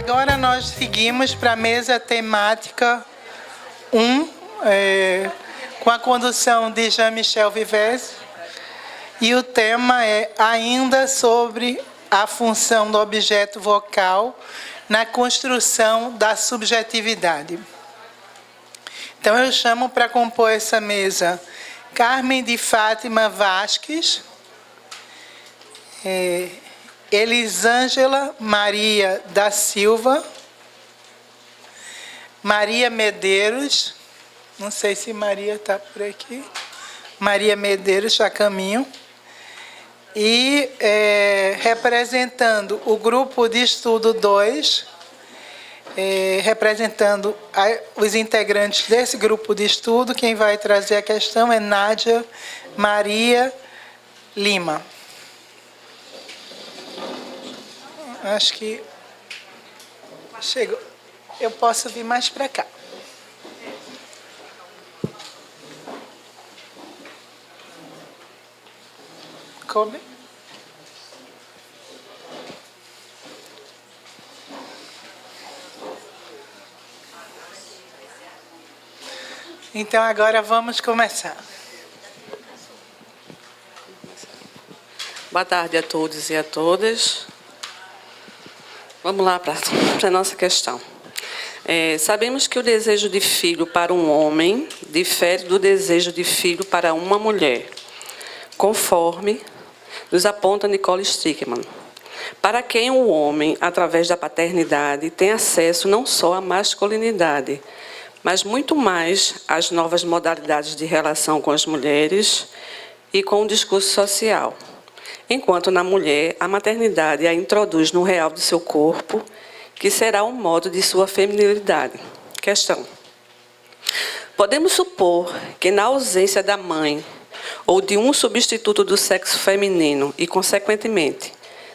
Agora nós seguimos para a mesa temática 1, com a condução de Jean-Michel Vivès, e o tema é ainda sobre a função do objeto vocal na construção da subjetividade. Então eu chamo para compor essa mesa Carmen de Fátima Vasques, Elisângela Maria da Silva, Maria Medeiros, não sei se Maria está por aqui, Maria Medeiros está a caminho, e representando o grupo de estudo 2, representando os integrantes desse grupo de estudo, quem vai trazer a questão é Nádia Maria Lima. Acho que chegou. Eu posso vir mais para cá. Come. Então agora vamos começar. Boa tarde a todos e a todas. Vamos lá para a nossa questão. Sabemos que o desejo de filho para um homem difere do desejo de filho para uma mulher, conforme nos aponta Nicole Stickman, para quem o homem, através da paternidade, tem acesso não só à masculinidade, mas muito mais às novas modalidades de relação com as mulheres e com o discurso social. Enquanto na mulher, a maternidade a introduz no real do seu corpo, que será um modo de sua feminilidade. Questão. Podemos supor que na ausência da mãe ou de um substituto do sexo feminino e, consequentemente,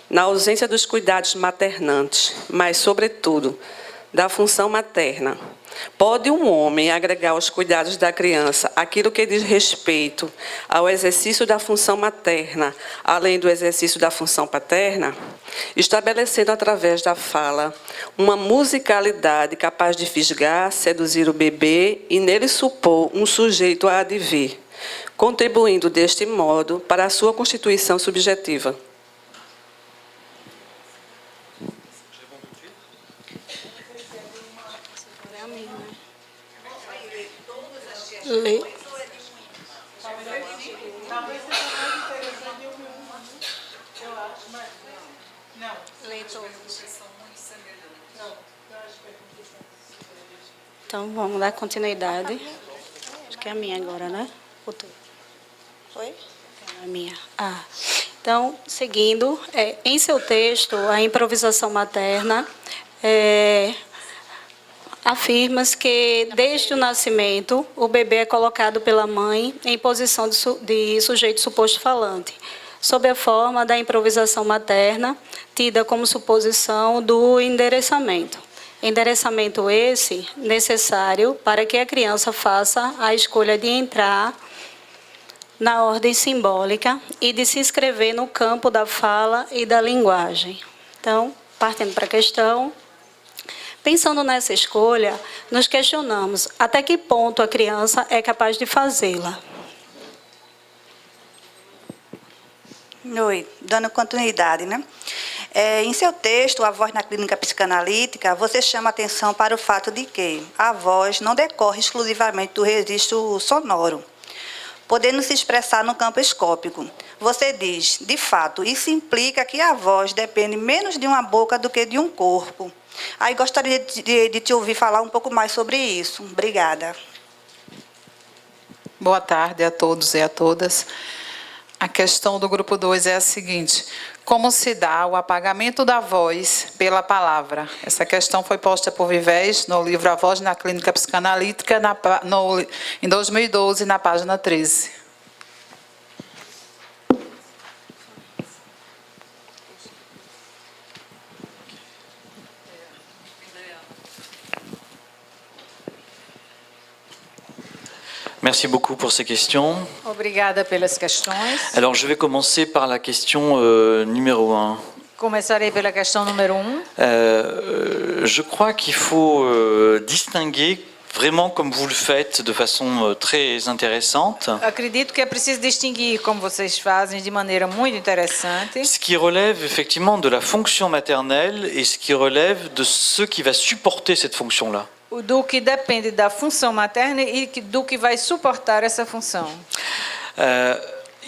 na ausência dos cuidados maternantes, mas, sobretudo, da função materna, pode um homem agregar aos cuidados da criança aquilo que diz respeito ao exercício da função materna, além do exercício da função paterna, estabelecendo através da fala uma musicalidade capaz de fisgar, seduzir o bebê e nele supor um sujeito a advir, contribuindo deste modo para a sua constituição subjetiva. Lê. Então, vamos dar continuidade. Acho que é a minha agora, né? Foi? É a minha. Então, seguindo, em seu texto, a improvisação materna afirma-se que, desde o nascimento, o bebê é colocado pela mãe em posição de sujeito suposto falante, sob a forma da improvisação materna, tida como suposição do endereçamento. Endereçamento esse necessário para que a criança faça a escolha de entrar na ordem simbólica e de se inscrever no campo da fala e da linguagem. Então, partindo para a questão, pensando nessa escolha, nos questionamos até que ponto a criança é capaz de fazê-la. Oi, dando continuidade, né? Em seu texto, A Voz na Clínica Psicanalítica, você chama atenção para o fato de que a voz não decorre exclusivamente do registro sonoro, podendo se expressar no campo escópico. Você diz, de fato, isso implica que a voz depende menos de uma boca do que de um corpo. Aí gostaria de te ouvir falar um pouco mais sobre isso. Obrigada. Boa tarde a todos e a todas. A questão do grupo 2 é a seguinte: como se dá o apagamento da voz pela palavra? Essa questão foi posta por Vivès no livro A Voz na Clínica Psicanalítica, em 2012, na página 13. Merci beaucoup pour ces questions. Obrigada pelas questões. Alors, je vais commencer par la question numéro 1. Começarei pela questão número 1. Je crois qu'il faut distinguer vraiment comme vous le faites de façon très intéressante Acredito que é preciso distinguir, como vocês fazem, de maneira muito interessante, ce qui relève effectivement de la fonction maternelle et ce qui relève de ce qui va supporter cette fonction-là. do que depende da função materna e do que vai suportar essa função.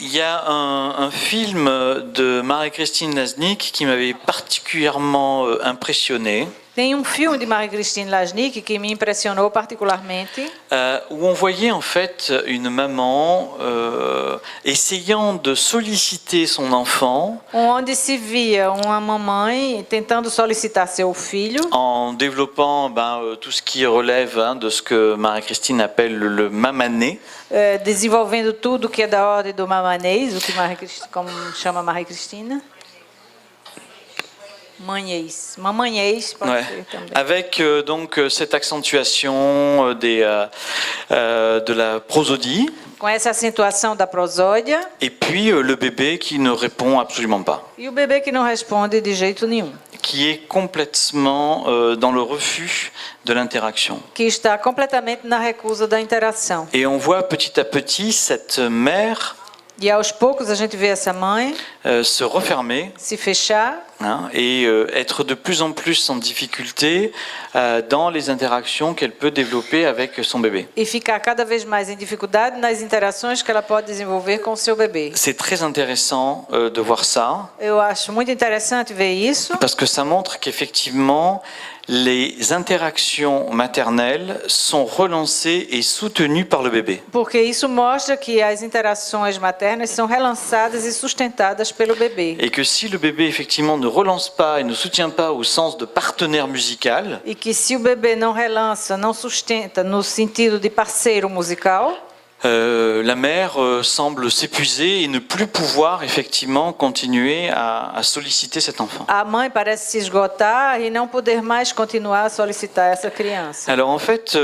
Il y a un film de Marie-Christine Laznick qui m'avait particulièrement impressionné, Tem filme de Marie-Christine Laznick que me impressionou particularmente, où on voyait en fait une maman essayant de solliciter son enfant onde se via uma mamãe tentando solicitar seu filho, en développant tout ce qui relève de ce que Marie-Christine appelle le mamané. desenvolvendo tudo que é da ordem do mamanês, o que como chama Marie-Christine. Mamanhês, pode Ouais. ser também. Avec donc cette accentuation de la prosodie Com essa acentuação da prosódia et puis le bébé qui ne répond absolument pas, e o bebê que não responde de jeito nenhum, qui est complètement dans le refus de l'interaction. que está completamente na recusa da interação. Et on voit petit à petit cette mère E aos poucos a gente vê essa mãe se refermer se fechar et être de plus en plus en difficulté dans les interactions qu'elle peut développer avec son bébé. e ficar cada vez mais em dificuldade nas interações que ela pode desenvolver com o seu bebê. C'est très intéressant de voir ça, Eu acho muito interessante ver isso, parce que ça montre qu'effectivement, les interactions maternelles sont relancées et soutenues par le bébé. porque isso mostra que as interações maternas são relançadas e sustentadas pelo bebê. Et que si le bébé effectivement ne relance pas et ne soutient pas au sens de partenaire musical, E que se o bebê não relança, não sustenta no sentido de parceiro musical, la mère semble s'épuiser et ne plus pouvoir effectivement continuer à solliciter cet enfant. a mãe parece se esgotar e não poder mais continuar a solicitar essa criança. Alors en fait,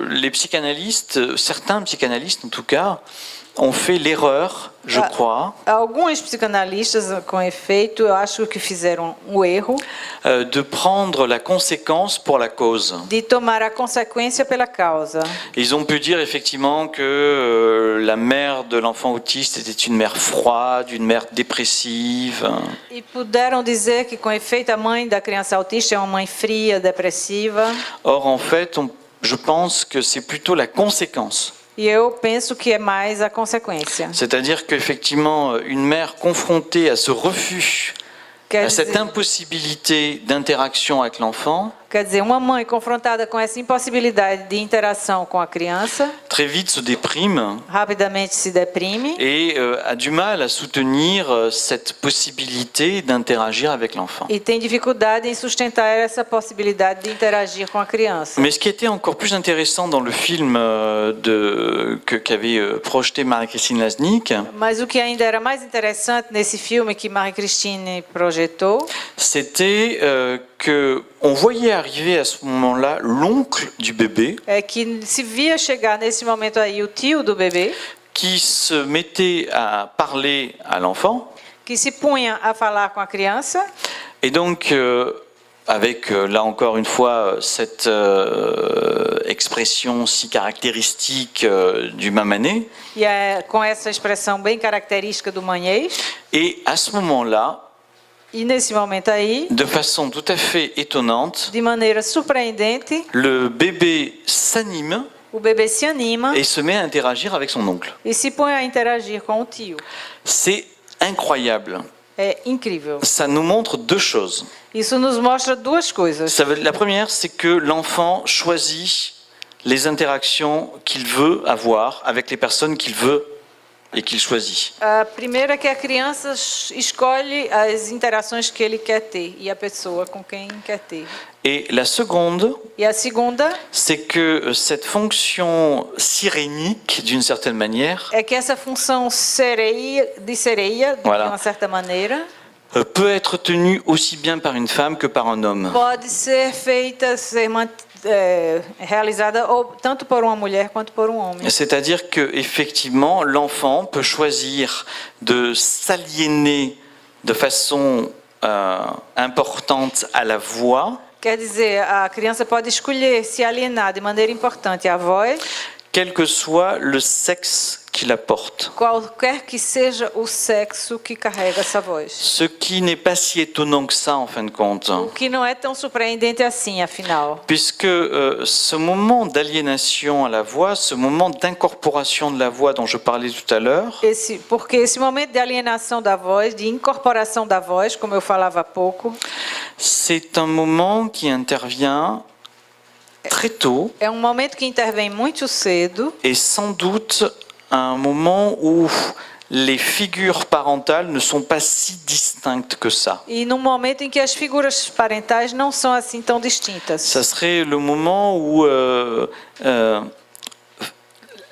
les psychanalystes, certains psychanalystes en tout cas, ont fait l'erreur, je crois, Alguns psicanalistas, com efeito, eu acho que fizeram um erro de prendre la conséquence pour la cause. de tomar a consequência pela causa. Ils ont pu dire effectivement que la mère de l'enfant autiste était une mère froide, une mère dépressive. E puderam dizer que, com efeito, a mãe da criança autista é uma mãe fria, depressiva. Or en fait, je pense que c'est plutôt la conséquence. E eu penso que é mais a consequência. C'est-à-dire qu'effectivement, une mère confrontée à ce refus, Quer à cette dizer, impossibilité d'interaction avec l'enfant, uma mãe confrontada com essa impossibilidade de interação com a criança, très vite se déprime rapidamente se deprime et a du mal à soutenir cette possibilité d'interagir avec l'enfant. e tem dificuldade em sustentar essa possibilidade de interagir com a criança. Mais ce qui était encore plus intéressant dans le film qu'avait projeté Marie-Christine Laznick, Mas o que ainda era mais interessante nesse filme que Marie-Christine projetou c'était que on voyait arriver à ce moment-là l'oncle du bébé é que se via chegar nesse momento aí o tio do bebê, qui se mettait à parler à l'enfant que se punha a falar com a criança et donc avec là encore une fois cette expression si caractéristique du mamané, e com essa expressão bem característica do manhês. et à ce moment-là, E nesse momento aí, de façon tout à fait étonnante, de maneira surpreendente, le bébé s'anime o bebê se anima et se met à interagir avec son oncle. e se põe a interagir com o tio. C'est incroyable. É incrível. Ça nous montre deux choses. Isso nos mostra duas coisas. La première, c'est que l'enfant choisit les interactions qu'il veut avoir avec les personnes qu'il veut et qu'il choisit. A primeira é que a criança escolhe as interações que ele quer ter e a pessoa com quem quer ter. Et la seconde, E a segunda c'est que cette fonction sirénique, d'une certaine manière, é que essa função de sereia, Voilà. de uma certa maneira, peut être tenue aussi bien par une femme que par un homme. pode ser feita, realizada tanto por uma mulher quanto por um homem. C'est-à-dire que effectivement, l'enfant peut choisir de s'aliéner de façon importante à la voix, Quer dizer, a criança pode escolher se alienar de maneira importante à voz, quel que soit le sexe qui la porte. qualquer que seja o sexo que carrega essa voz. Ce qui n'est pas si étonnant que ça, en fin de compte, O que não é tão surpreendente assim, afinal. puisque ce moment d'aliénation à la voix, ce moment d'incorporation de la voix dont je parlais tout à l'heure, Porque esse momento de alienação da voz, de incorporação da voz, como eu falava há pouco, c'est un moment qui intervient très tôt é um momento que intervém muito cedo et sans doute un moment où les figures parentales ne sont pas si distinctes que ça. e num momento em que as figuras parentais não são assim tão distintas. Ça serait le moment où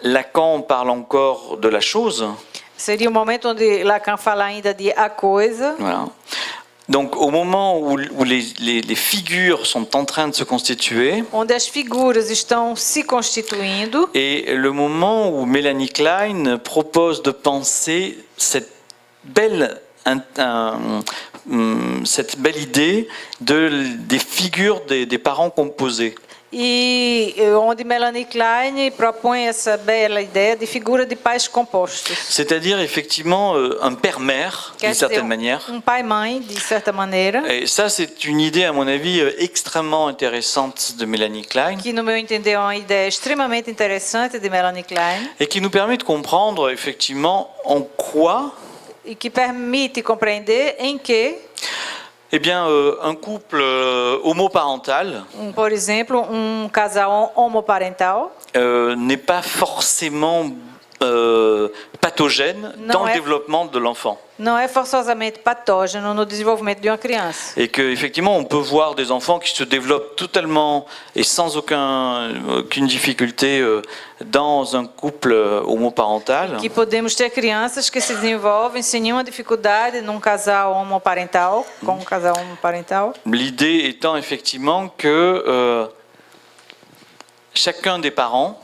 Lacan parle encore de la chose. Seria o momento onde Lacan fala ainda de a coisa. Voilà. Donc au moment où les figures sont en train de se constituer, Onde as figuras estão se constituindo et le moment où Mélanie Klein propose de penser cette belle idée des figures des parents composés. e onde Melanie Klein propõe essa bela ideia de figura de pais compostos. C'est-à-dire effectivement un père-mère, Quer d'une dizer, certaine manière. pai-mãe, de certa maneira, Et ça, c'est une idée, à mon avis, extrêmement intéressante de Mélanie Klein que no meu entender é uma ideia extremamente interessante de Melanie Klein et qui nous permet de comprendre effectivement en quoi e que permite compreender em que, eh bien, un couple homoparental por exemplo, casal homoparental n'est pas forcément pathogène Non, dans le é- développement de l'enfant. não é forçosamente patógeno no desenvolvimento de uma criança. Et qu'effectivement, on peut voir des enfants qui se développent totalement et sans aucune difficulté dans un couple homoparental. Que podemos ter crianças que se desenvolvem sem nenhuma dificuldade num casal homoparental, com um casal homoparental. L'idée étant effectivement que chacun des parents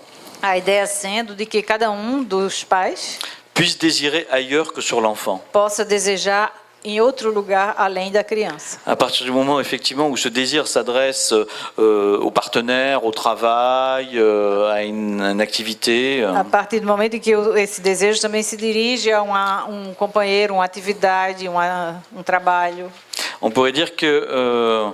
A ideia sendo de que cada dos pais puisse désirer ailleurs que sur l'enfant. possa desejar em outro lugar além da criança. À partir du moment effectivement où ce désir s'adresse au partenaire, au travail, à une activité, A partir do momento em que esse desejo também se dirige a companheiro, uma atividade, um trabalho. on pourrait dire que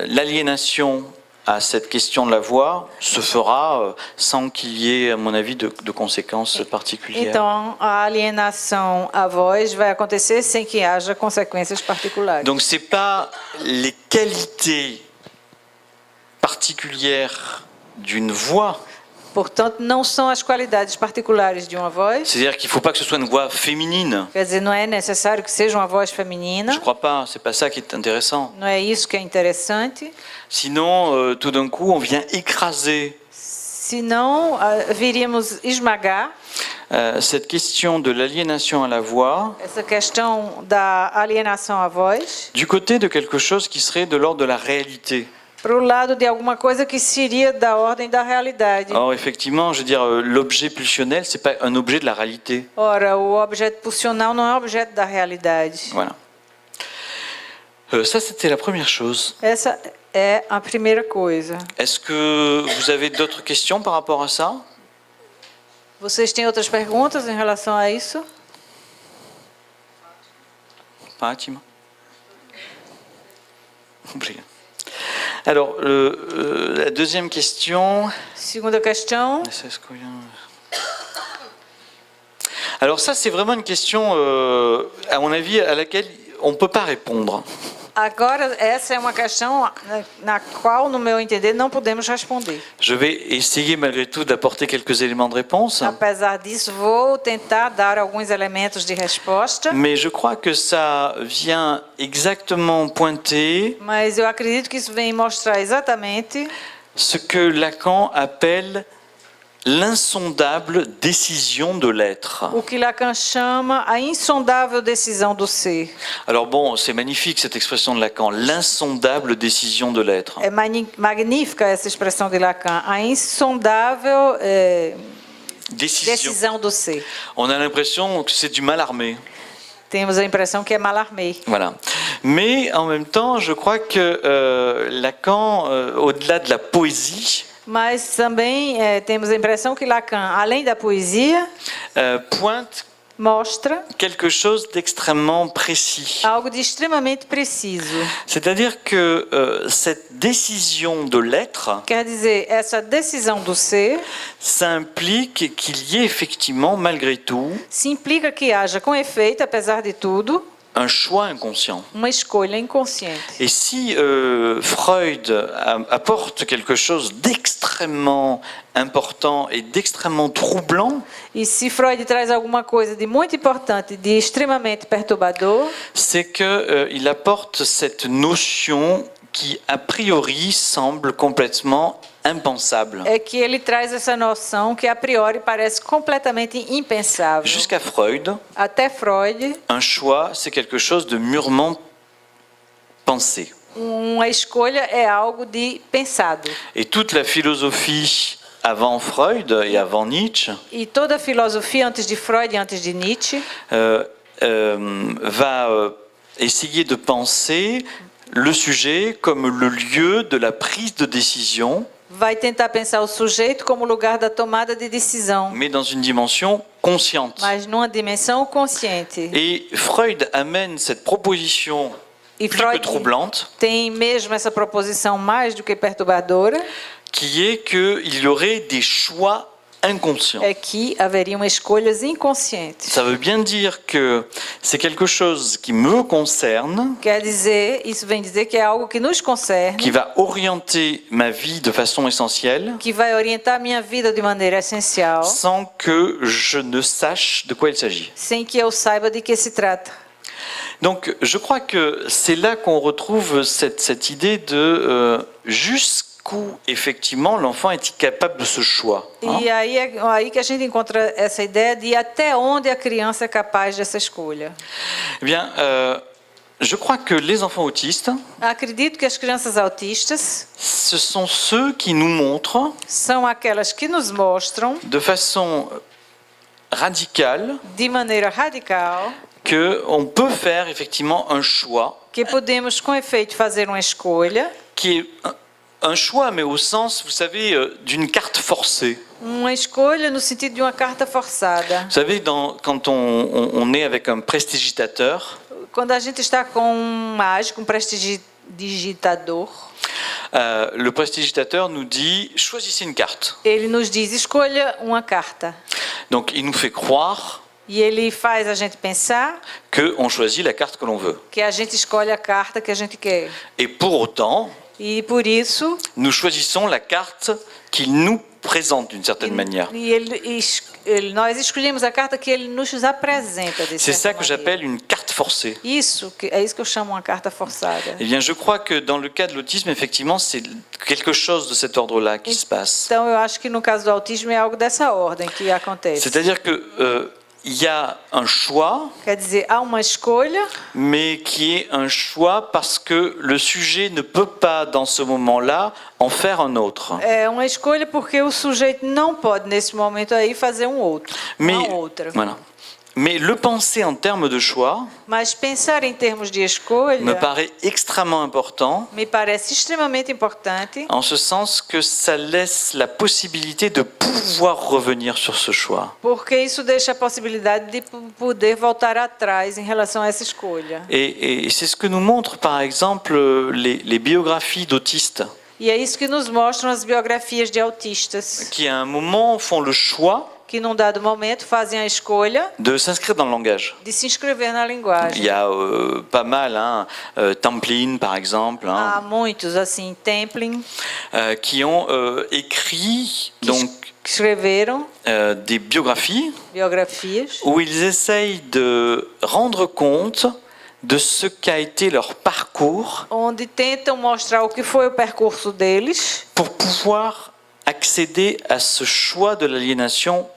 l'aliénation à cette question de la voix se fera sans qu'il y ait, à mon avis, de conséquences particulières. Então, a alienação à voz vai acontecer sem que haja consequências particulares. Donc c'est pas les qualités particulières d'une voix, Portanto, não são as qualidades particulares de uma voz. c'est-à-dire qu'il ne faut pas que ce soit une voix féminine. Quer dizer, não é necessário que seja uma voz feminina. Je crois pas, c'est pas ça qui est intéressant. Não é isso que é interessante. Sinon, tout d'un coup, on vient écraser Senão, viríamos esmagar cette question de l'aliénation à la voix essa questão da alienação à voz du côté de quelque chose qui serait de l'ordre de la réalité. para o lado de alguma coisa que seria da ordem da realidade. Or, effectivement, je veux dire, l'objet pulsionnel, c'est pas un objet de la réalité. Ora, o objeto pulsional não é objeto da realidade. Voilà. Ça, c'était la première chose. Essa é a primeira coisa. Est-ce que vous avez d'autres questions par rapport à ça? Vocês têm outras perguntas em relação a isso? Fátima? Obrigado. Alors, la deuxième question. Segunda questão. Alors ça, c'est vraiment une question, à mon avis, à laquelle on ne peut pas répondre. Agora, essa é uma questão na qual, no meu entender, não podemos responder. Je vais essayer malgré tout d'apporter quelques éléments de réponse. Apesar disso, vou tentar dar alguns elementos de resposta. Mais je crois que ça vient exactement pointer Mas eu acredito que isso vem mostrar exatamente ce que Lacan appelle l'insondable décision de l'être. o que Lacan chama a insondável decisão do ser. Alors bon, c'est magnifique cette expression de Lacan, l'insondable décision de l'être. É magnífica essa expressão de Lacan, a insondável decisão do ser. On a l'impression que c'est du mal armé. temos a impressão que é Mallarmé. Voilà. Mais en même temps, je crois que Lacan, au-delà de la poésie, Mas também temos a impressão que Lacan, além da poesia, pointe mostra quelque chose d'extrêmement précis. algo de extremamente preciso. C'est-à-dire que cette décision de l'être, Quer dizer, essa decisão do ser ça implique qu'il y ait effectivement, malgré tout, se implica que haja, com efeito, apesar de tudo, un choix inconscient. uma escolha inconsciente. Et si Freud apporte quelque chose d'extrêmement important et d'extrêmement troublant, E se Freud traz alguma coisa de muito importante, de extremamente perturbador, c'est qu'il apporte cette notion qui, a priori, semble complètement impensable. é que ele traz essa noção que a priori parece completamente impensável. Jusqu'à Freud, Até Freud, un choix, c'est quelque chose de mûrement pensé. uma escolha é algo de pensado. Et toute la philosophie avant Freud et avant Nietzsche E toda a filosofia antes de Freud e antes de Nietzsche va essayer de penser le sujet comme le lieu de la prise de décision, vai tentar pensar o sujeito como lugar da tomada de decisão, mais dans une dimension consciente. mas numa dimensão consciente. Et Freud amène cette proposition E plus que Freud troublante, tem mesmo essa proposição mais do que perturbadora, qui est qu'il y aurait des choix inconscients. é que haveriam escolhas inconscientes. Ça veut bien dire que c'est quelque chose qui me concerne, Quer dizer, isso vem dizer que é algo que nos concerne, qui va orienter ma vie de façon essentielle, que vai orientar a minha vida de maneira essencial, sans que je ne sache de quoi il s'agit. sem que eu saiba de que se trata. Donc je crois que c'est là qu'on retrouve cette idée de jusqu'où effectivement l'enfant est capable de ce choix. Hein. E aí é aí que a gente encontra essa ideia de até onde a criança é capaz dessa escolha. Eh bien, je crois que les enfants autistes, Acredito que as crianças autistas ce sont ceux qui nous montrent são aquelas que nos mostram de façon radicale de maneira radical qu'on peut faire effectivement un choix que podemos com efeito fazer uma escolha, qui est un choix, mais au sens, vous savez, d'une carte forcée. uma escolha no sentido de uma carta forçada. Vous savez, quand on est avec un prestidigitateur, Quando a gente está com um mágico, um prestidigitador, le prestidigitateur nous dit « choisissez une carte ele nos diz, escolha uma carta. ». Donc il nous fait croire E ele faz a gente pensar qu'on choisit la carte que l'on veut. que a gente escolhe a carta que a gente quer. Et pour autant, E por isso, nous choisissons la carte qu'il nous présente d'une certaine manière. nós escolhemos a carta que ele nos apresenta. De C'est ça certa que j'appelle une carte forcée. é isso que eu chamo uma carta forçada. Eh bien, je crois que dans le cas de l'autisme, effectivement, c'est quelque chose de cet ordre-là qui se passe. Então, eu acho que no caso do autismo é algo dessa ordem que acontece. C'est-à-dire que il y a un choix, Quer dizer, há uma escolha, mais qui est un choix parce que le sujet ne peut pas, dans ce moment-là, en faire un autre. é uma escolha porque o sujeito não pode, nesse momento aí, fazer um outro, Mais, uma outra. voilà. Mais le penser en termes de choix Mas pensar em termos de escolha me paraît extrêmement important, me parece extremamente importante, en ce sens que ça laisse la possibilité de pouvoir revenir sur ce choix. porque isso deixa a possibilidade de poder voltar atrás em relação a essa escolha. Et c'est ce que nous montrent, par exemple, les biographies d'autistes, E é isso que nos mostram as biografias de autistas, qui à un moment font le choix que num dado momento fazem a escolha de s'inscrire dans le langage. de se inscrever na Il linguagem. y a pas mal, hein, Templin par exemple, Há hein, muitos, assim, Templin, qui ont écrit donc que escreveram des biographies biografias où ils essayent de rendre compte de ce qu'a été leur parcours onde tentam mostrar o que foi o percurso deles pour pouvoir accéder à ce choix de l'aliénation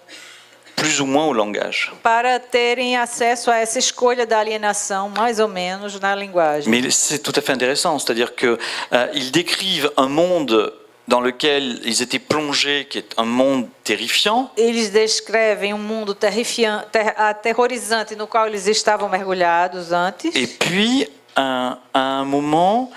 plus ou moins au langage. para terem acesso a essa escolha da alienação, mais ou menos, na linguagem. Mais c'est tout à fait intéressant, c'est-à-dire qu'ils décrivent un monde dans lequel ils étaient plongés, qui est un monde terrifiant. Eles descrevem um mundo aterrorizante no qual eles estavam mergulhados antes. Et puis, à un moment,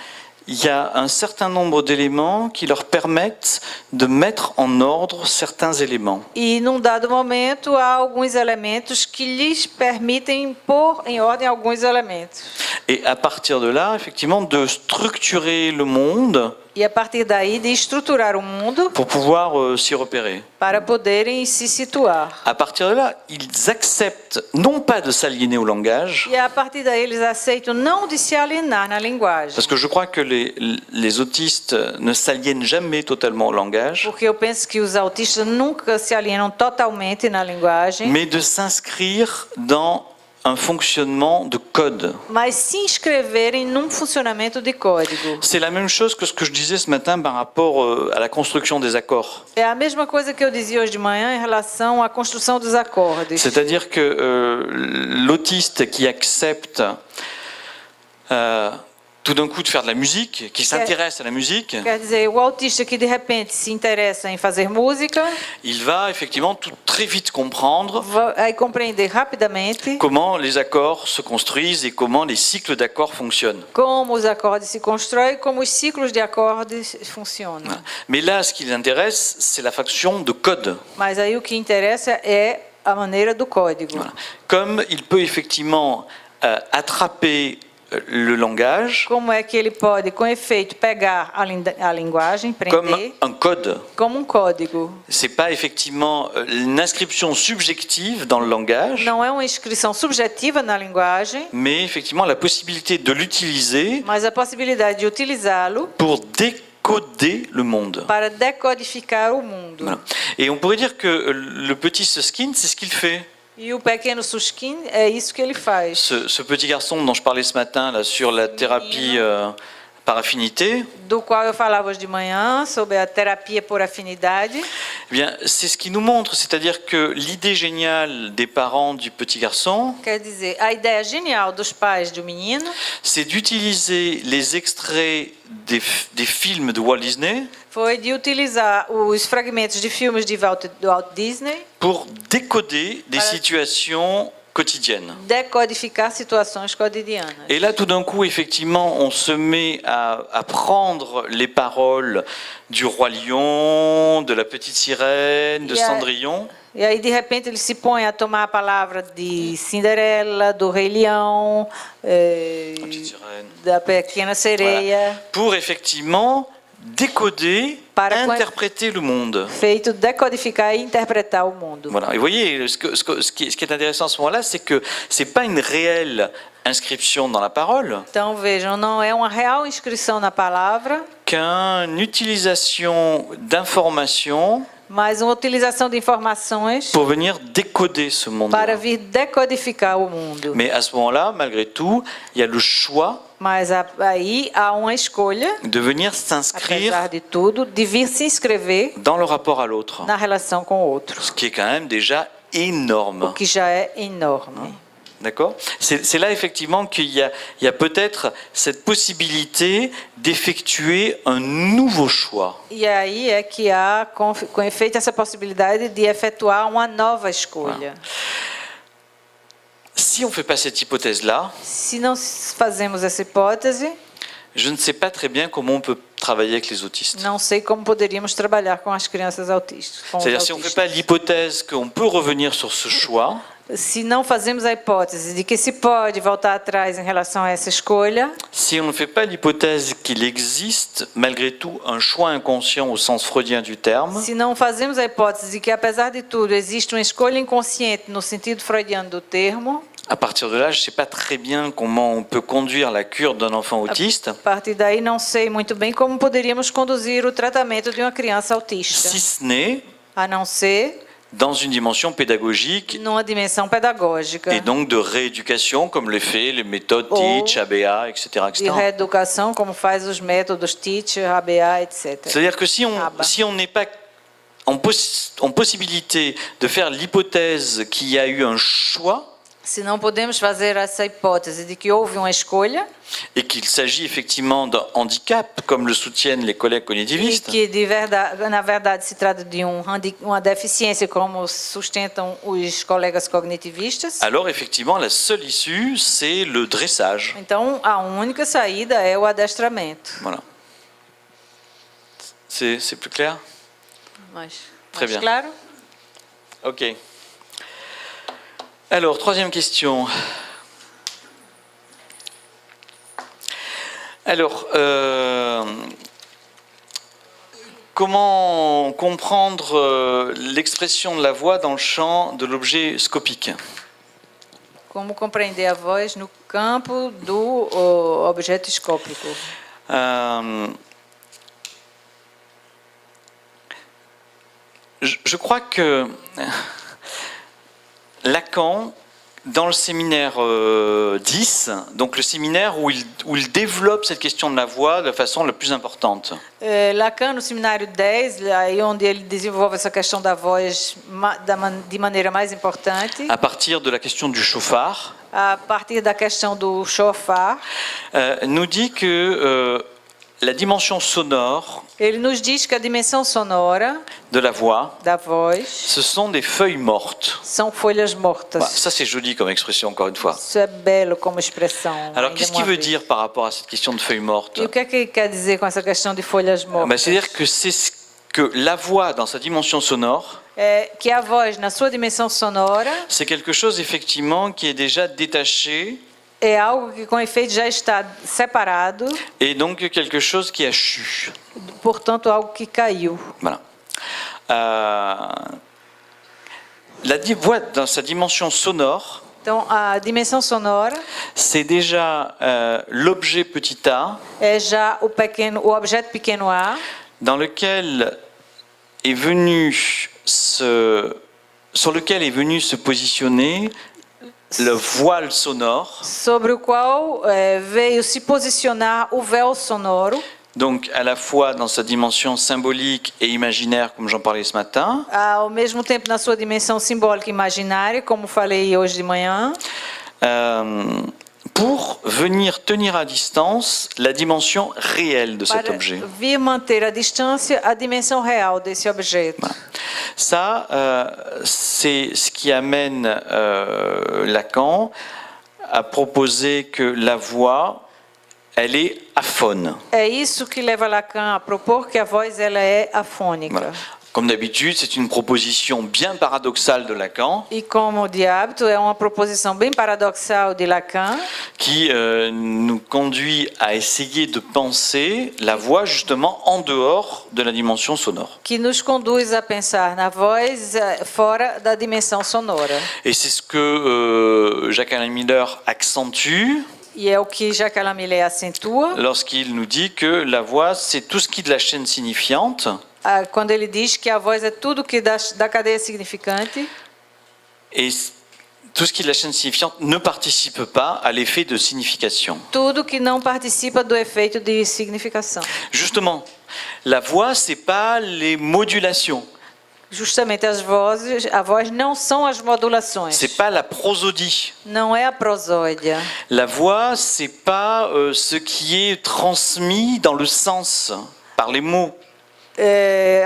il y a un certain nombre d'éléments qui leur permettent de mettre en ordre certains éléments. E num dado momento há alguns elementos que lhes permitem pôr em ordem alguns elementos. Et à partir de là, effectivement, de structurer le monde E a partir daí de estruturar o mundo pour pouvoir s'y repérer. para poderem se situar. À partir de là, ils acceptent non pas de s'aliéner au langage, E a partir daí eles aceitam não de se alienar na linguagem. parce que je crois que les autistes ne s'aliènent jamais totalement au langage, Porque eu penso que os autistas nunca se alienam totalmente na linguagem, mais de s'inscrire dans un fonctionnement de code. mas se inscreverem num funcionamento de código. C'est la même chose que ce que je disais ce matin par rapport à la construction des accords. É a mesma coisa que eu dizia hoje de manhã em relação à construção dos acordes. C'est-à-dire que l'autiste qui accepte tout d'un coup de faire de la musique, qui s'intéresse à la musique, Quer dizer, o autista que de repente se interessa em fazer música, il va effectivement très vite comprendre vai compreender rapidamente comment les accords se construisent et comment les cycles d'accords fonctionnent. como os acordes se constroem, como os ciclos de acordes funcionam. Mais là, ce qui l'intéresse, c'est la fonction de code. Mas aí o que interessa é a maneira do código. Voilà. Comme il peut effectivement attraper le langage Como é que ele pode, com efeito, pegar a linguagem, comme prender, un code. como um código. C'est pas effectivement une inscription subjective dans le langage, Não é uma inscrição subjetiva na linguagem, mais effectivement la possibilité de l'utiliser mas a possibilidade de utilizá-lo pour décoder le monde. para decodificar o mundo. Voilà. Et on pourrait dire que le petit Susskind, c'est ce qu'il fait. E o pequeno Susskind é isso que ele faz. Ce petit garçon dont je parlais ce matin là, sur la thérapie par affinité, Do qual eu falava hoje de manhã, sobre a terapia por afinidade. eh bien, c'est ce qui nous montre, c'est-à-dire que l'idée géniale des parents du petit garçon, Quer dizer, a ideia genial dos pais do menino c'est d'utiliser les extraits des films de Walt Disney foi de utilizar os fragmentos de filmes de Walt Disney, pour décoder des Voilà. situations quotidiennes. decodificar situações cotidianas. Et là, tout d'un coup, effectivement, on se met à prendre les paroles du Roi Lion, de la Petite Sirène, de Yeah. Cendrillon, E aí, de repente, ele se põe a tomar a palavra de Cinderela, do Rei Leão, la Petite Sirène, da Pequena Sereia, pour effectivement décoder, Para interpréter le monde. feito decodificar e interpretar o mundo. Voilà. Et vous voyez, ce qui est intéressant à ce moment-là, c'est que c'est pas une réelle inscription dans la parole, Então, vejam, não é uma real inscrição na palavra, qu'une utilisation d'informations mas uma utilização de informações pour venir décoder ce monde. para vir decodificar o mundo. Mais à ce moment-là, malgré tout, il y a le choix Mas aí há uma escolha, de venir s'inscrire apesar de tudo, de vir se inscrever dans le rapport à l'autre, na relação com o outro, ce qui est quand même déjà o énorme. que já é enorme. D'accord ? C'est là effectivement qu'il y a peut-être cette possibilité d'effectuer un nouveau choix. E aí é que há, com efeito, essa possibilidade de efetuar uma nova escolha. Si on ne fait pas cette hypothèse-là, Se não fazemos essa hipótese, je ne sais pas très bien comment on peut travailler avec les autistes. não sei como poderíamos trabalhar com as crianças autistas. Com os C'est-à-dire si on ne fait autistas. pas l'hypothèse qu'on peut revenir sur ce choix, Se não fazemos a hipótese de que se pode voltar atrás em relação a essa escolha, si on ne fait pas l'hypothèse qu'il existe malgré tout un choix inconscient au sens freudien du terme, se não fazemos a hipótese de que, apesar de tudo, existe uma escolha inconsciente no sentido freudiano do termo, à partir de là, je ne sais pas très bien comment on peut conduire la cure d'un enfant autiste, a partir daí não sei muito bem como poderíamos conduzir o tratamento de uma criança autista, si ce n'est a não ser dans une dimension pédagogique numa dimensão pedagógica, et donc de rééducation, comme les fait les méthodes Ou Teach, ABA, etc. de etc. reeducação, como faz os métodos Teach, ABA, etc. C'est-à-dire que si on n'est pas en possibilité de faire l'hypothèse qu'il y a eu un choix, Se não podemos fazer essa hipótese de que houve uma escolha et qu'il s'agit effectivement d'un handicap, comme le soutiennent les collègues e cognitivistes, que na verdade se trata de uma deficiência, como sustentam os colegas cognitivistas, alors effectivement la seule issue c'est le dressage. então a única saída é o adestramento. Voilà. C'est plus clair? Très bien. Claro? Ok. Alors, troisième question. Alors, comment comprendre l'expression de la voix dans le champ de l'objet scopique? Como compreender a voz no campo do objeto escópico? Je crois que Lacan, dans le séminaire 10, donc le séminaire où il développe cette question de la voix de façon la plus importante. Lacan, no seminário 10, aí onde ele desenvolve essa questão da voz de maneira mais importante, À partir de la question du chauffard, a partir da questão do chofar, nous dit que la dimension sonore ele nos diz que a dimensão sonora de la voix, da voz ce sont des feuilles mortes. são folhas mortas. Voilà, ça c'est joli comme expression, encore une fois. Isso é belo como expressão. Alors ainda qu'est-ce uma qu'il veut vez. dire par rapport à cette question de feuilles mortes? E o que é que ele quer dizer com essa questão de folhas mortas? C'est-à-dire que c'est ce que la voix dans sa dimension sonore, É que a voz, na sua dimensão sonora, c'est quelque chose effectivement qui est déjà détaché é algo que, com efeito, já está separado, et donc quelque chose qui a chu. portanto, algo que caiu. Voilà. La voix dans sa dimension sonore, Então, a dimensão sonora c'est déjà l'objet petit a é já o objeto pequeno a, dans lequel est venu sur lequel est venu se positionner le voile sonore. sobre o qual veio se posicionar o véu sonoro, Donc à la fois dans sa dimension symbolique et imaginaire, comme j'en parlais ce matin, ao mesmo tempo na sua dimensão simbólica e imaginária, como falei hoje de manhã, pour venir tenir à distance la dimension réelle de cet para objet. vir manter à distância a dimensão real desse objeto. Ça, c'est ce qui amène Lacan à proposer que la voix, elle est aphone. É isso que leva Lacan a propor que a voz ela é afônica. Voilà. Comme d'habitude, c'est une proposition bien paradoxale de Lacan E como de hábito, é uma proposição bem paradoxal de Lacan, qui nous conduit à essayer de penser la voix justement en dehors de la dimension sonore. que nos conduz a pensar na voz fora da dimensão sonora. Et c'est ce que Jacques-Alain Miller accentue E é o que Jacques-Alain Millet acentua lorsqu'il nous dit que la voix, c'est tout ce qui est de la chaîne signifiante quando ele diz que a voz é tudo que da cadeia significante et tout ce qui est de la chaîne signifiante ne participe pas à l'effet de signification. tudo que não participa do efeito de significação. Justement, la voix, c'est pas les modulations, Justamente a voz não são as modulações. c'est pas la prosodie. Não é a prosódia. La voix, c'est pas ce qui est transmis dans le sens par les mots.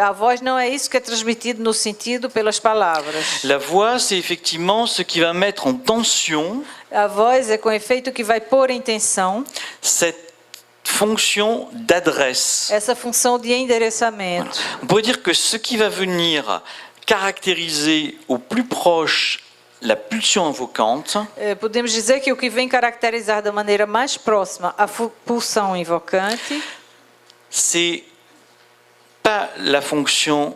A voz não é isso que é transmitido no sentido pelas palavras. La voix, c'est effectivement ce qui va mettre en tension A voz é com efeito que vai pôr em tensão cette fonction d'adresse. essa função de endereçamento. On pourrait dire que ce qui va venir caractériser au plus proche la pulsion invocante, Podemos dizer que o que vem caracterizar da maneira mais próxima a pulsão invocante c'est pas la fonction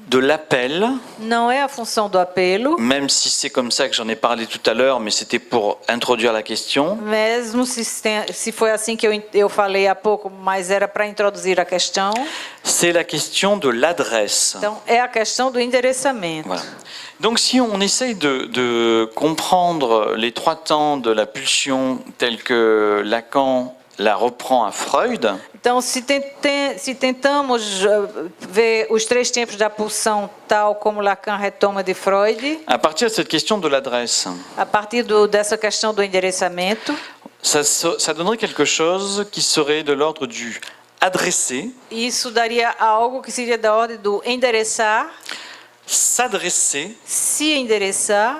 de l'appel, não é a função do apelo, même si c'est comme ça que j'en ai parlé tout à l'heure, mais c'était pour introduire la question. mesmo se foi assim que eu falei há pouco, mas era para introduzir a questão. C'est la question de l'adresse. Então, é a questão do endereçamento. Voilà. Donc si on essaye de comprendre les trois temps de la pulsion tels que Lacan la reprend à Freud, Então, se tentamos ver os 3 tempos da pulsão tal como Lacan retoma de Freud, à partir de cette question de l'adresse, a partir dessa questão do endereçamento, ça donnerait quelque chose qui serait de l'ordre du adresser, isso daria algo que seria da ordem do endereçar, s'adresser se endereçar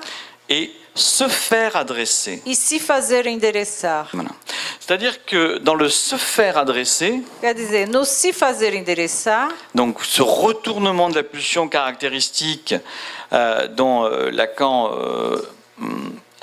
et se faire adresser. e se fazer endereçar. Voilà. C'est-à-dire que dans le se faire adresser, Quer dizer, no se fazer endereçar, donc ce retournement de la pulsion caractéristique dont Lacan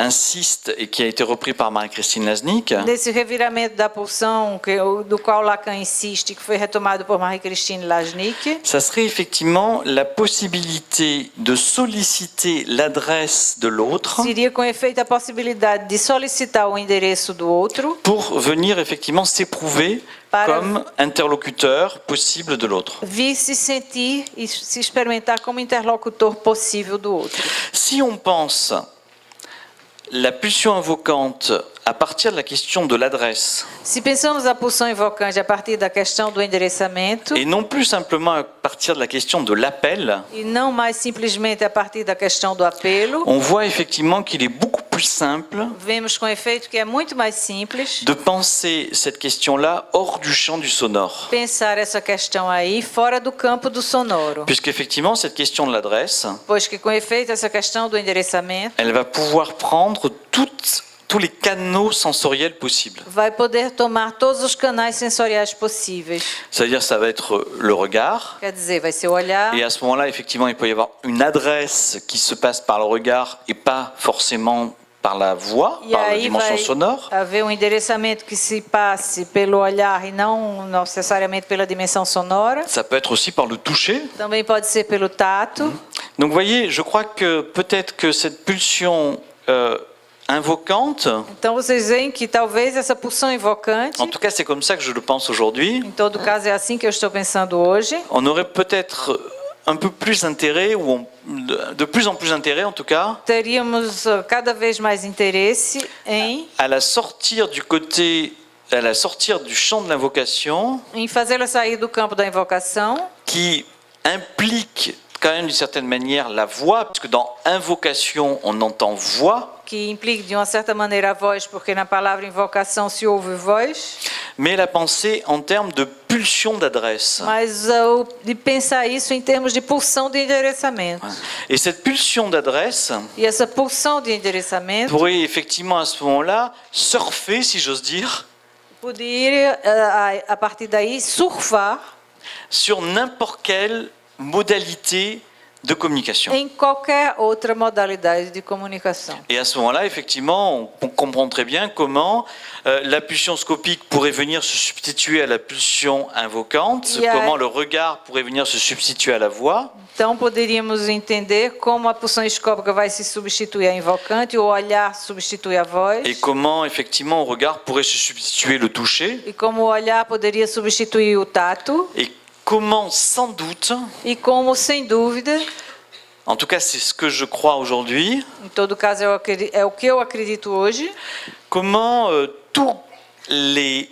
insiste et qui a été repris par Marie-Christine Laznick, nesse reviramento da pulsão do qual Lacan insiste, que foi retomado por Marie-Christine Laznick, ça serait effectivement la possibilité de solliciter l'adresse de l'autre seria com efeito a possibilidade de solicitar o endereço do outro pour venir effectivement s'éprouver comme interlocuteur possible de l'autre. vir se sentir e se experimentar como interlocutor possível do outro. Si on pense la pulsion invocante à partir de la question de l'adresse, Se pensamos a pulsão invocante a partir da questão do endereçamento et non plus simplement à partir de la question de l'appel, e não mais simplesmente a partir da questão do apelo, on voit effectivement qu'il est beaucoup plus simple vemos com efeito que é muito mais simples de penser cette question-là hors du champ du sonore. pensar essa questão aí fora do campo do sonoro, Puisqu'effectivement, cette question de l'adresse, pois que com efeito essa questão do endereçamento elle va pouvoir prendre tous les canaux sensoriels possibles. vai poder tomar todos os canais sensoriais possíveis. C'est-à-dire, ça va être le regard, Quer dizer, vai ser o olhar, et à ce moment-là, effectivement, il peut y avoir une adresse qui se passe par le regard et pas forcément par la voix, e par la aí dimension vai sonore. haver um endereçamento que se passe pelo olhar e não necessariamente pela dimensão sonora. Ça peut être aussi par le toucher. Também pode ser pelo tato. Donc, vous voyez, je crois que peut-être que cette pulsion invocante, Então vocês veem que talvez essa pulsão invocante, en tout cas, c'est comme ça que je le pense aujourd'hui, em todo caso é assim que eu estou pensando hoje, on aurait peut-être un peu plus intérêt, ou de plus en plus intérêt en tout cas, teríamos cada vez mais interesse em à la sortir du champ de l'invocation, fazê-la sair do campo da invocação, qui implique quand même d'une certaine manière la voix, parce que dans invocation, on entend voix, que implique de uma certa maneira a voz, porque na palavra invocação se ouve voz, mais la pensée en termes de pulsion d'adresse. mas de pensar isso em termos de pulsão de endereçamento. Et cette pulsion d'adresse E essa pulsão de endereçamento pourrait effectivement à ce moment-là surfer, si j'ose dire, poderia, a partir daí, surfar sur n'importe quelle modalité de communication. em qualquer outra modalidade de comunicação. Et à ce moment-là, effectivement, on comprend très bien comment la pulsion scopique pourrait venir se substituer à la pulsion invocante, Yeah. comment le regard pourrait venir se substituer à la voix, Então, poderíamos entender como a pulsão escópica vai se substituir à invocante, o olhar substitui a voz, et comment, effectivement, au regard pourrait se substituer le toucher, e como o olhar poderia substituir o tato, et comment, sans doute, e como, sem dúvida, en tout cas c'est ce que je crois aujourd'hui, em todo caso é o que eu acredito hoje, comment tous les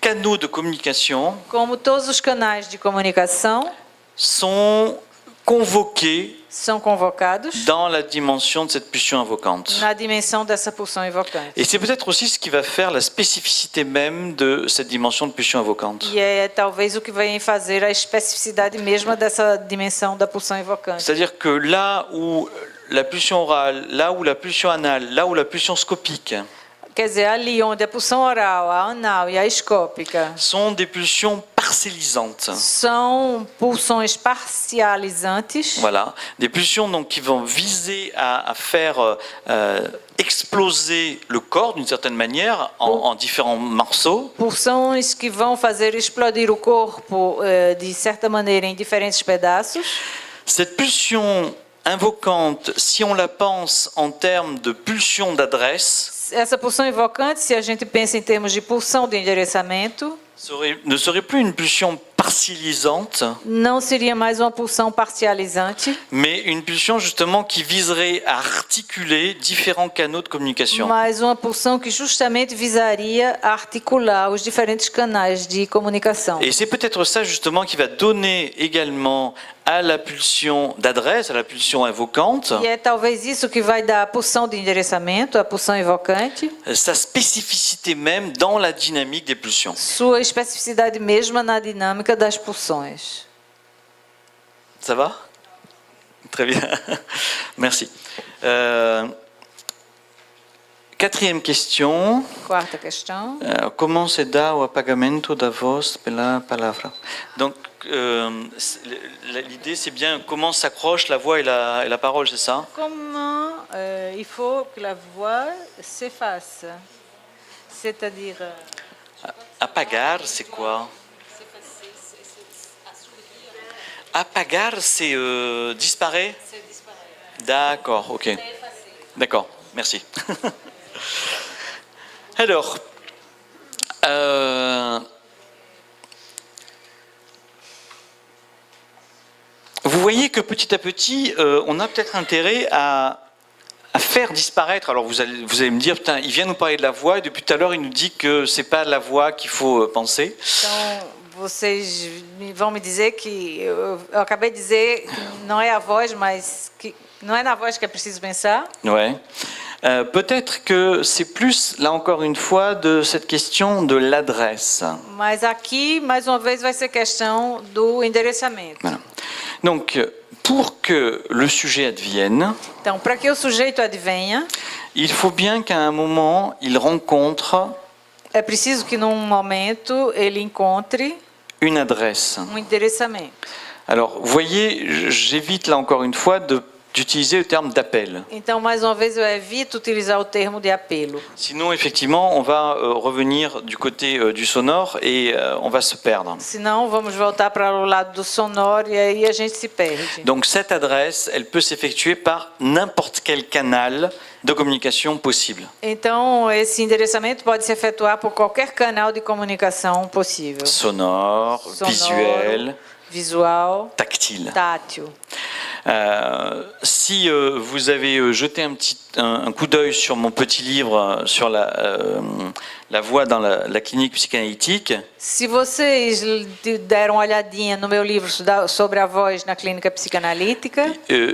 canaux de communication como todos os canais de comunicação sont convoqués são convocados dans la dimension de cette pulsion invocante. na dimensão dessa pulsão invocante. Et c'est peut-être aussi ce qui va faire la spécificité même de cette dimension de pulsion invocante. E é talvez o que vai fazer a especificidade mesma dessa dimensão da pulsão invocante. C'est-à-dire que là où la pulsion orale, là où la pulsion anale, là où la pulsion scopique Quer dizer, ali onde a pulsão oral, a anal e a escópica sont des pulsions parcellisantes. são pulsões parcializantes, Voilà, des pulsions donc qui vont viser à faire exploser le corps d'une certaine manière en différents morceaux. pulsões que vão fazer explodir o corpo de certa maneira em diferentes pedaços. Cette pulsion invocante, si on la pense en termes de pulsion d'adresse, Essa pulsão invocante, se a gente pensa em termos de pulsão de endereçamento, ne serait plus une pulsion partialisante, não seria mais uma pulsão parcializante, mais une pulsion justement qui viserait à articuler différents canaux de communication. mas uma pulsão que justamente visaria articular os diferentes canais de comunicação. Et c'est peut-être ça justement qui va donner également à la pulsion d'adresse, à la pulsion invocante, E é talvez isso que vai dar a pulsão de endereçamento, a pulsão invocante, sa spécificité même dans la dynamique des pulsions. sua especificidade mesma na dinâmica das pulsões. Ça va? Très bien. Merci. Quatrième question. Quarta questão. Comment se dá o apagamento da voz pela palavra? Donc, l'idée, c'est bien comment s'accrochent la voix et la parole, c'est ça? Comment il faut que la voix s'efface, c'est-à-dire Apagar, c'est quoi? Apagar, c'est disparaître? D'accord, ok. D'accord, merci. Alors, vous voyez que petit à petit, on a peut-être intérêt à faire disparaître. Alors vous allez me dire, putain, il vient nous parler de la voix et depuis tout à l'heure il nous dit que c'est pas la voix qu'il faut penser. Então, vocês vão me dizer que eu acabei de dizer que não é a voz, mas que não é na voz que é preciso pensar. Ouais. Peut-être que c'est plus, là encore une fois, de cette question de l'adresse. Mas aqui, mais uma vez, vai ser questão do endereçamento. Voilà. Donc, pour que le sujet advienne, Então, para que o sujeito advenha, il faut bien qu'à un moment, il rencontre é preciso que num momento ele encontre une adresse. endereçamento. Alors, vous voyez, j'évite là encore une fois d'utiliser le terme d'appel. Então, mais uma vez, eu evito utilizar o termo de apelo. Sinon, effectivement, on va revenir du côté du sonore et on va se perdre. Senão, vamos voltar para o lado do sonoro e aí a gente se perde. Donc, cette adresse, elle peut s'effectuer par n'importe quel canal de communication possible. Então, esse endereçamento pode se efetuar por qualquer canal de comunicação possível. Sonore, visuel, visual, tactile. tátil. Si vous avez jeté un coup d'œil sur mon petit livre sur la voix dans la clinique psychanalytique, Se vocês deram uma olhadinha no meu livro sobre a voz na clínica psicanalítica,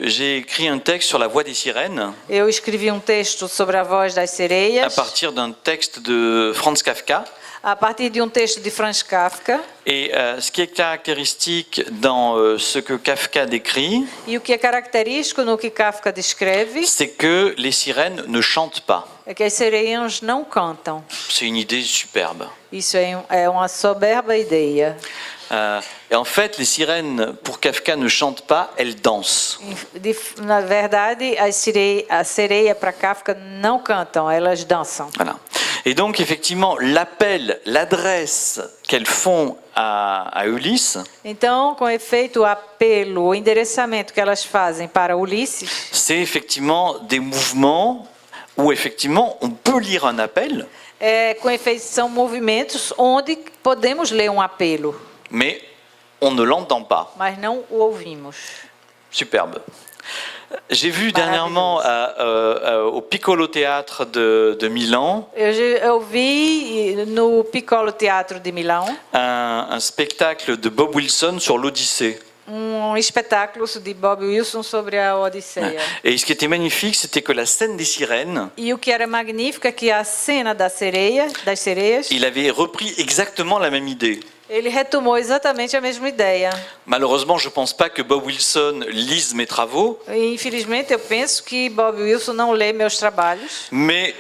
j'ai écrit un texte sur la voix des sirènes eu escrevi um texto sobre a voz das à sereias, partir d'un texte de Franz Kafka. a partir de um texto de Franz Kafka. Et ce qui est caractéristique dans ce que Kafka décrit, E o que é característico no que Kafka descreve c'est que les sirènes ne chantent pas. é que as sereias não cantam. C'est une idée superbe. Isso é uma soberba ideia. Et en fait, les sirènes, pour Kafka, ne chantent pas, elles dansent. Na verdade, a sereia para Kafka não cantam, elas dançam. Voilà. Et donc, effectivement, l'appel, l'adresse qu'elles font à Ulysse, Então, com efeito, o apelo, o endereçamento que elas fazem para Ulisses, c'est effectivement des mouvements où, effectivement, on peut lire un appel, com efeito, são movimentos onde podemos ler um apelo, mais on ne l'entend pas. mas não o ouvimos. Superbe. J'ai vu dernièrement au Piccolo Théâtre de Milan Eu vi no Piccolo Teatro de Milão un spectacle de Bob Wilson sur l'Odyssée. espetáculo de Bob Wilson sobre a Odisseia. Et ce qui était magnifique, c'était que la scène des sirènes, E o que era magnífico é que a cena das sereias, il avait repris exactement la même idée. ele retomou exatamente a mesma ideia. Malheureusement, je ne pense pas que Bob Wilson lise mes travaux, E, infelizmente, eu penso que Bob Wilson não lê meus trabalhos. mais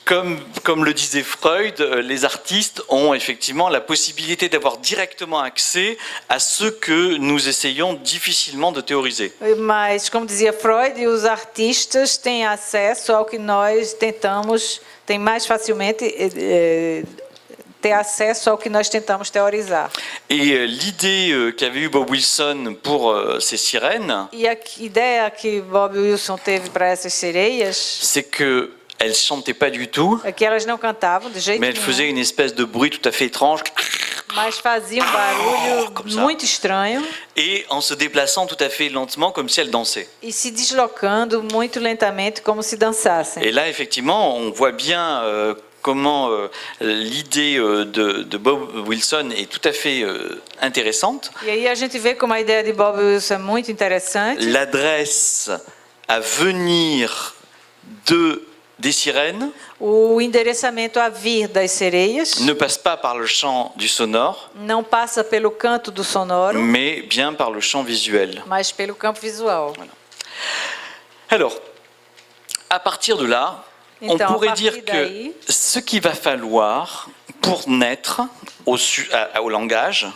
comme le disait Freud, les artistes ont effectivement la possibilité d'avoir directement accès à ce que nous essayons difficilement de théoriser. Mas, como dizia Freud, os artistas têm acesso ao que nós têm mais facilmente ter acesso ao que nós tentamos teorizar. Et l'idée qu'avait eu Bob Wilson pour ces sirènes, E a ideia que Bob Wilson teve para essas sereias c'est que elles chantaient pas du tout, é que elas não cantavam de jeito mais elles nenhum. faisaient une espèce de bruit tout à fait étrange. mas fazia um barulho Como ça. muito estranho et en se déplaçant tout à fait lentement comme si elle dansait. e se deslocando muito lentamente como se dançassem. Et là, effectivement, on voit bien comment l'idée de Bob Wilson est tout à fait intéressante. E aí a gente vê como a ideia de Bob Wilson é muito interessante. L'adresse à venir des sirènes O endereçamento a vir das sereias ne passe pas par le champ du sonore, não passa pelo canto do sonoro, mais bien par le champ visuel. mas pelo campo visual. Alors, à partir de là, on Então, a pourrait partir dire que daí, ce qu'il va falloir pour naître au langage,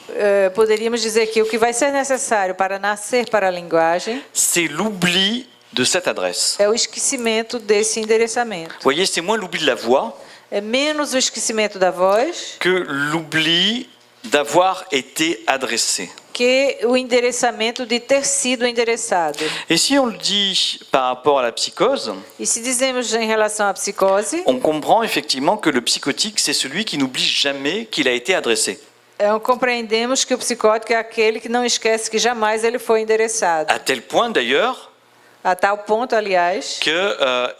poderíamos dizer que o que vai ser necessário para nascer para a linguagem c'est l'oubli de cette adresse. é o esquecimento desse endereçamento. Vous voyez, c'est moins l'oubli de la voix É menos o esquecimento da voz que l'oubli d'avoir été adressé. que o endereçamento de ter sido endereçado. Et si on le dit par rapport à la psychose, E se dizemos em relação à psicose, on comprend effectivement que le psychotique, c'est celui qui n'oublie jamais qu'il a été adressé. compreendemos que o psicótico é aquele que não esquece que jamais ele foi endereçado. À tel point d'ailleurs A tal ponto, aliás, que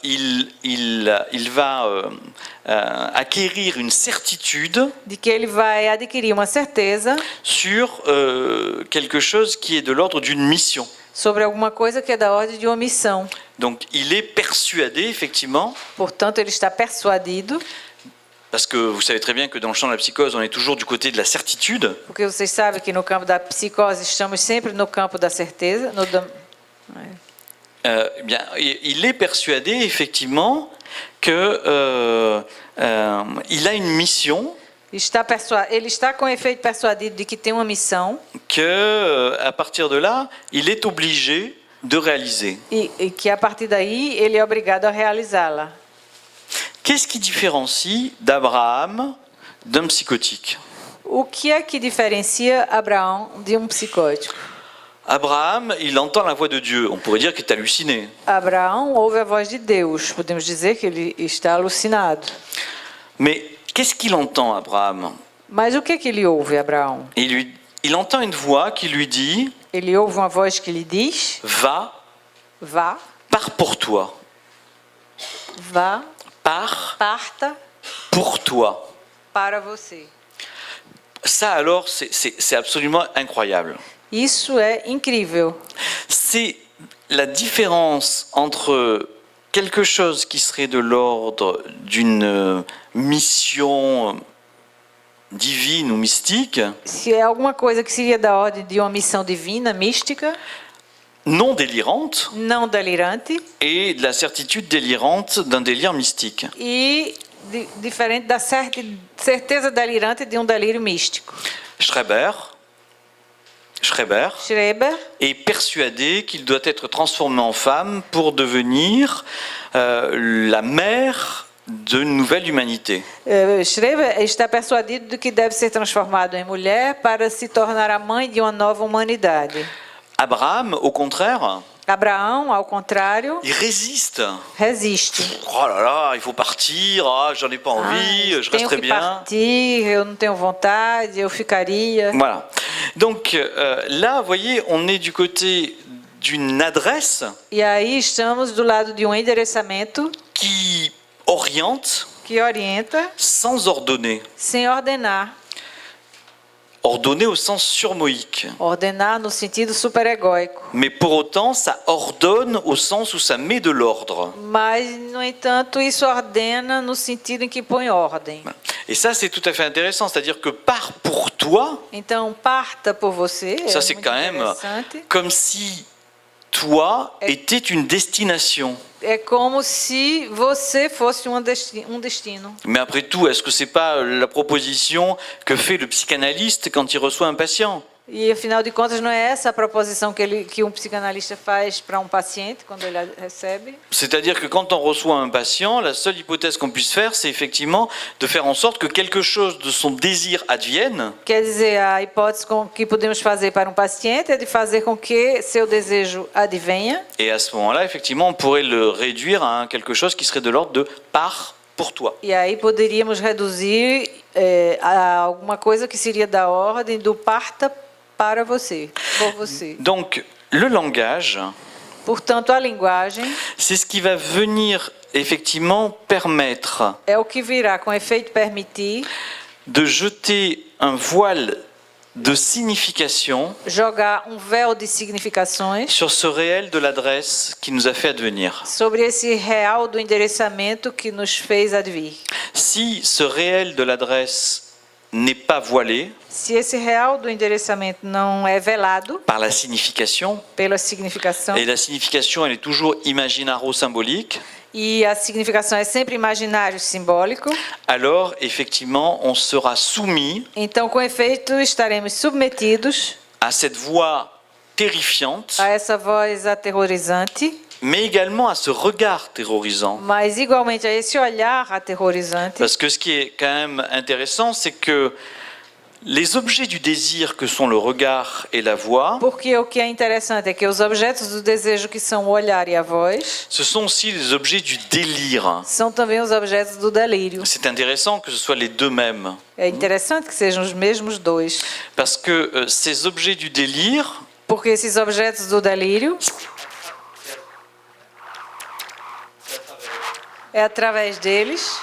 il va acquérir une certitude de que ele vai adquirir uma certeza sur quelque chose qui est de l'ordre d'une mission. sobre alguma coisa que é da ordem de uma missão. Donc il est persuadé effectivement, Portanto, ele está persuadido, parce que vous savez très bien que dans le champ de la psychose, on est toujours du côté de la certitude. porque vocês sabem que no campo da psicose estamos sempre no campo da certeza. Bien, il est persuadé effectivement que il a une mission, Ele está com efeito persuadido de que tem uma missão que à partir de là, il est obligé de réaliser. e que a partir daí ele é obrigado a realizá-la. Qu'est-ce qui différencie d'Abraham d'un psychotique? O que é que diferencia Abraão de um psicótico? Abraham, il entend la voix de Dieu. On pourrait dire qu'il est halluciné. Abraão ouve a voz de Deus. Podemos dizer que ele está alucinado. Mais qu'est-ce qu'il entend, Abraham? Mas o que é que ele ouve, Abraão? Il entend une voix qui lui dit Ele ouve uma voz que lhe diz: « Va, vá, pars pour toi. vá, Pars parta pour toi. para você. » Ça, alors, c'est absolument incroyable. Isso é incrível. C'est la différence entre quelque chose qui serait de l'ordre d'une mission divine ou mystique, Se é alguma coisa que seria da ordem de uma missão divina, mística, non délirante, não delirante, et de la certitude délirante d'un délire mystique. e diferente da certeza delirante de um delírio místico. Schreber Schreber est persuadé qu'il doit être transformé en femme pour devenir la mère d'une nouvelle humanité. Schreber está persuadido de que deve ser transformado em mulher para se tornar a mãe de uma nova humanidade. Abraham, au contraire, Abraão, ao contrário, il résiste. resiste. Oh là là, il faut partir, ah, j'en ai pas envie, je tenho resterai que bien. partir, eu não tenho vontade, eu ficaria. Voilà. Donc là, vous voyez, on est du côté d'une adresse E aí estamos do lado de um endereçamento qui oriente que orienta sans ordonner. sem ordenar. Ordonner au sens surmoïque. Ordenar no sentido superegóico. Mais pour autant, ça ordonne au sens où ça met de l'ordre. Mas, no entanto, isso ordena no sentido em que põe ordem. Et ça, c'est tout à fait intéressant. C'est-à-dire que pars pour toi, Então, parta por você. ça é c'est muito quand même interessante. comme si toi était une destination. É como se você fosse um destino. Mais après tout, est-ce que c'est pas la proposition que fait le psychanalyste quand il reçoit un patient? E, afinal de contas, não é essa a proposição que um psicanalista faz para um paciente quando ele a recebe? C'est-à-dire que quand on reçoit un patient, la seule hypothèse qu'on puisse faire, c'est effectivement de faire en sorte que quelque chose de son désir advienne. Quer dizer, a hipótese que podemos fazer para um paciente é de fazer com que seu desejo advenha. Et à ce moment-là, effectivement, on pourrait le réduire à quelque chose qui serait de l'ordre de pars pour toi. E aí poderíamos reduzir a alguma coisa que seria da ordem do parta para você, por você. Donc, le langage, Portanto, a linguagem c'est ce qui va venir effectivement permettre é o que virá, com efeito, permitir de jeter un voile de signification jogar véu de significações sur ce réel de l'adresse qui nous a fait advenir. sobre esse real do endereçamento que nos fez advir. Si ce réel de l'adresse n'est pas voilé Se esse real do endereçamento não é velado par la signification, pela significação, et la signification elle est toujours imaginaro-symbolique, e a significação é sempre imaginário simbólico, alors effectivement on sera soumis então, com efeito, estaremos submetidos à cette voix terrifiante, a essa voz aterrorizante, mais également à ce regard terrorisant. mas igualmente a esse olhar aterrorizante, Parce que ce qui est quand même intéressant, c'est que les objets du désir que sont le regard et la voix, porque o que é interessante é que os objetos do desejo, que são o olhar e a voz, ce sont aussi les objets du délire. são também os objetos do delírio. C'est intéressant que ce soit les deux mêmes, É interessante que sejam os mesmos dois, parce que ces objets du délire, porque esses objetos do delírio é através deles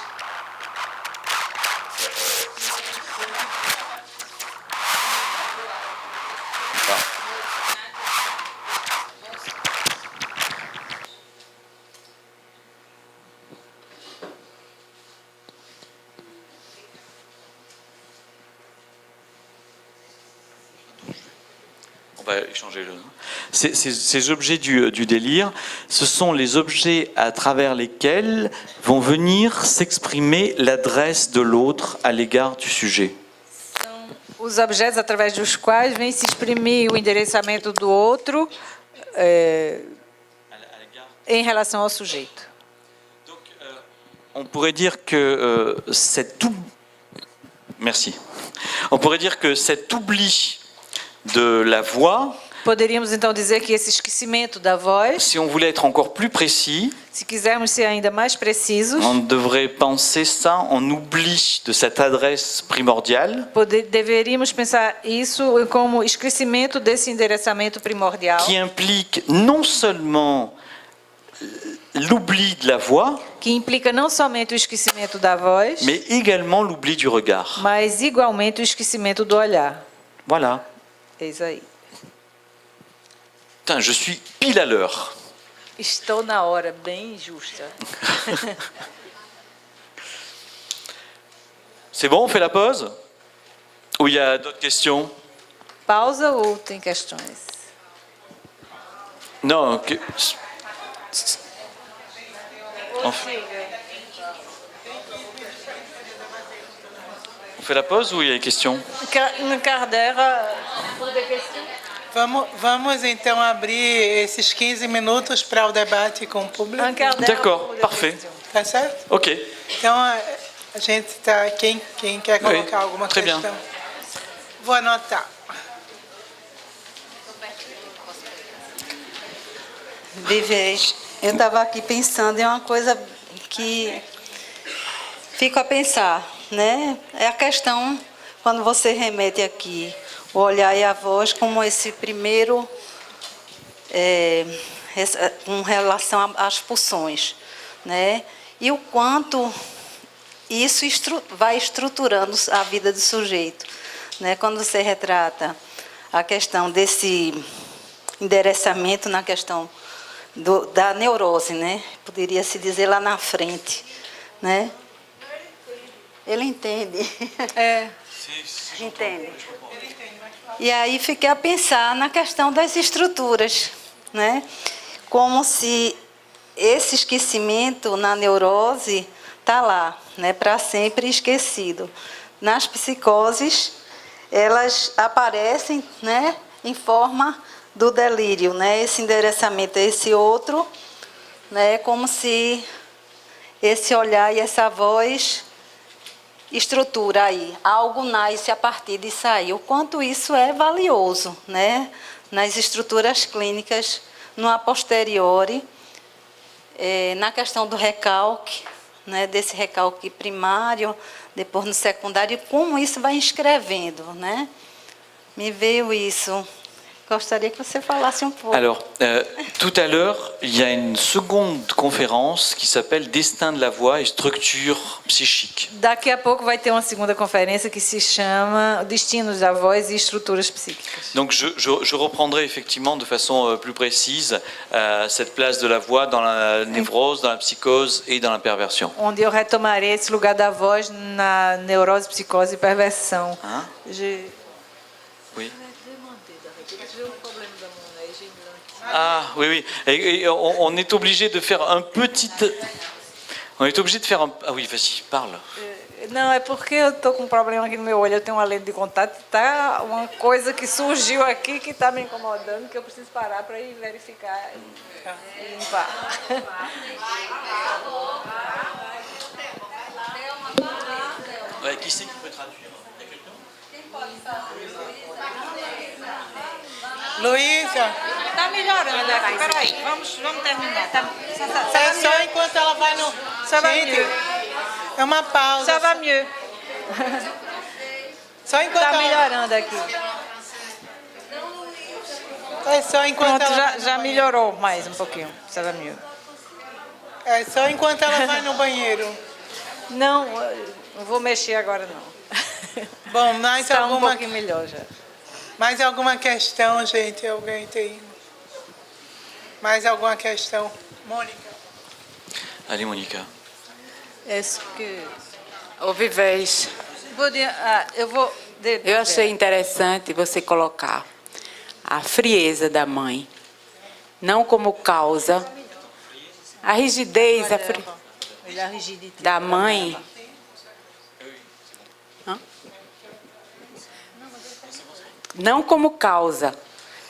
on va échanger le... Ces objets du délire, ce sont les objets à travers lesquels vont venir s'exprimer l'adresse de l'autre à l'égard du sujet. os objetos através dos quais vem se exprimir o endereçamento do outro em relação ao sujeito. Donc, on pourrait dire que Merci. On pourrait dire que cet oubli de la voix, Poderíamos então dizer que esse esquecimento da voz, si on voulait être encore plus précis, se quisermos ser ainda mais precisos, on devrait penser ça en oubli de cette adresse primordiale deveríamos pensar isso como esquecimento desse endereçamento primordial, qui implique non seulement l'oubli de la voix, que implica não somente o esquecimento da voz, mais également l'oubli du regard. mas igualmente o esquecimento do olhar. Voilà. É isso aí. Putain, je suis pile à l'heure. Estou na hora bem justa. C'est bon, on fait la pause? Ou il y a d'autres questions? Pausa ou tem questões? Non. On fait la pause ou il y a des questions? Cardera, Vamos então abrir esses 15 minutos para o debate com o público. D'accord, parfait. Tá certo? Ok. Então a gente está. Quem quer colocar alguma très questão? bien. Vou anotar. Vivez, eu estava aqui pensando em uma coisa que fico a pensar, né? É a questão, quando você remete aqui, o olhar e a voz, como esse primeiro, com relação às pulsões, né? E o quanto isso vai estruturando a vida do sujeito, né? Quando você retrata a questão desse endereçamento na questão da neurose, né? Poderia se dizer lá na frente, né? Ele entende. Entende. E aí fiquei a pensar na questão das estruturas, né? Como se esse esquecimento na neurose está lá, né? Para sempre esquecido. Nas psicoses, elas aparecem, né? Em forma do delírio, né? Esse endereçamento a esse outro, né? Como se esse olhar e essa voz estrutura aí, algo nasce a partir disso aí. O quanto isso é valioso, né? Nas estruturas clínicas, no a posteriori, na questão do recalque, né, desse recalque primário, depois no secundário, e como isso vai inscrevendo, né? Me veio isso. Gostaria que você falasse um pouco. Alors, tout à l'heure, il y a une seconde conférence qui s'appelle Destin de la voix et structure psychique. Daqui a pouco vai ter uma segunda conferência que se chama Destinos da Voz e Estruturas Psíquicas. Donc je reprendrai effectivement de façon plus précise cette place de la voix dans la névrose, dans la psychose et dans la perversion. Onde eu retomarei esse lugar da voz na neurose, psicose e perversão. Hein? Oui. Ah oui, oui. Et on est obligé de faire un petit... On est obligé de faire un... Ah oui, vas-y, parle. Não, é porque eu estou com um problema aqui no meu olho, eu tenho uma lente de contato, tá uma coisa que surgiu aqui que está me incomodando, que eu preciso parar para ir verificar e limpar. Ouais, qui c'est qui peut traduire? Luísa, Está melhorando aqui, peraí, vamos terminar. é só enquanto ela vai no... Gente, é uma pausa. Ça va mieux. Só enquanto Está ela... melhorando aqui. É só enquanto Pronto, ela... já melhorou mais um pouquinho. Ça va mieux. É só enquanto ela vai no banheiro. Não, não vou mexer agora não. Bom, mais Está um alguma... pouquinho melhor já. Mais alguma questão, gente? Alguém tem? Mais alguma questão? Mônica. Allez, Monica. Est-ce que... Ô Vivez, Eu vou... eu achei interessante você colocar a frieza da mãe, não como causa, a rigidez da mãe. Hã? Não como causa,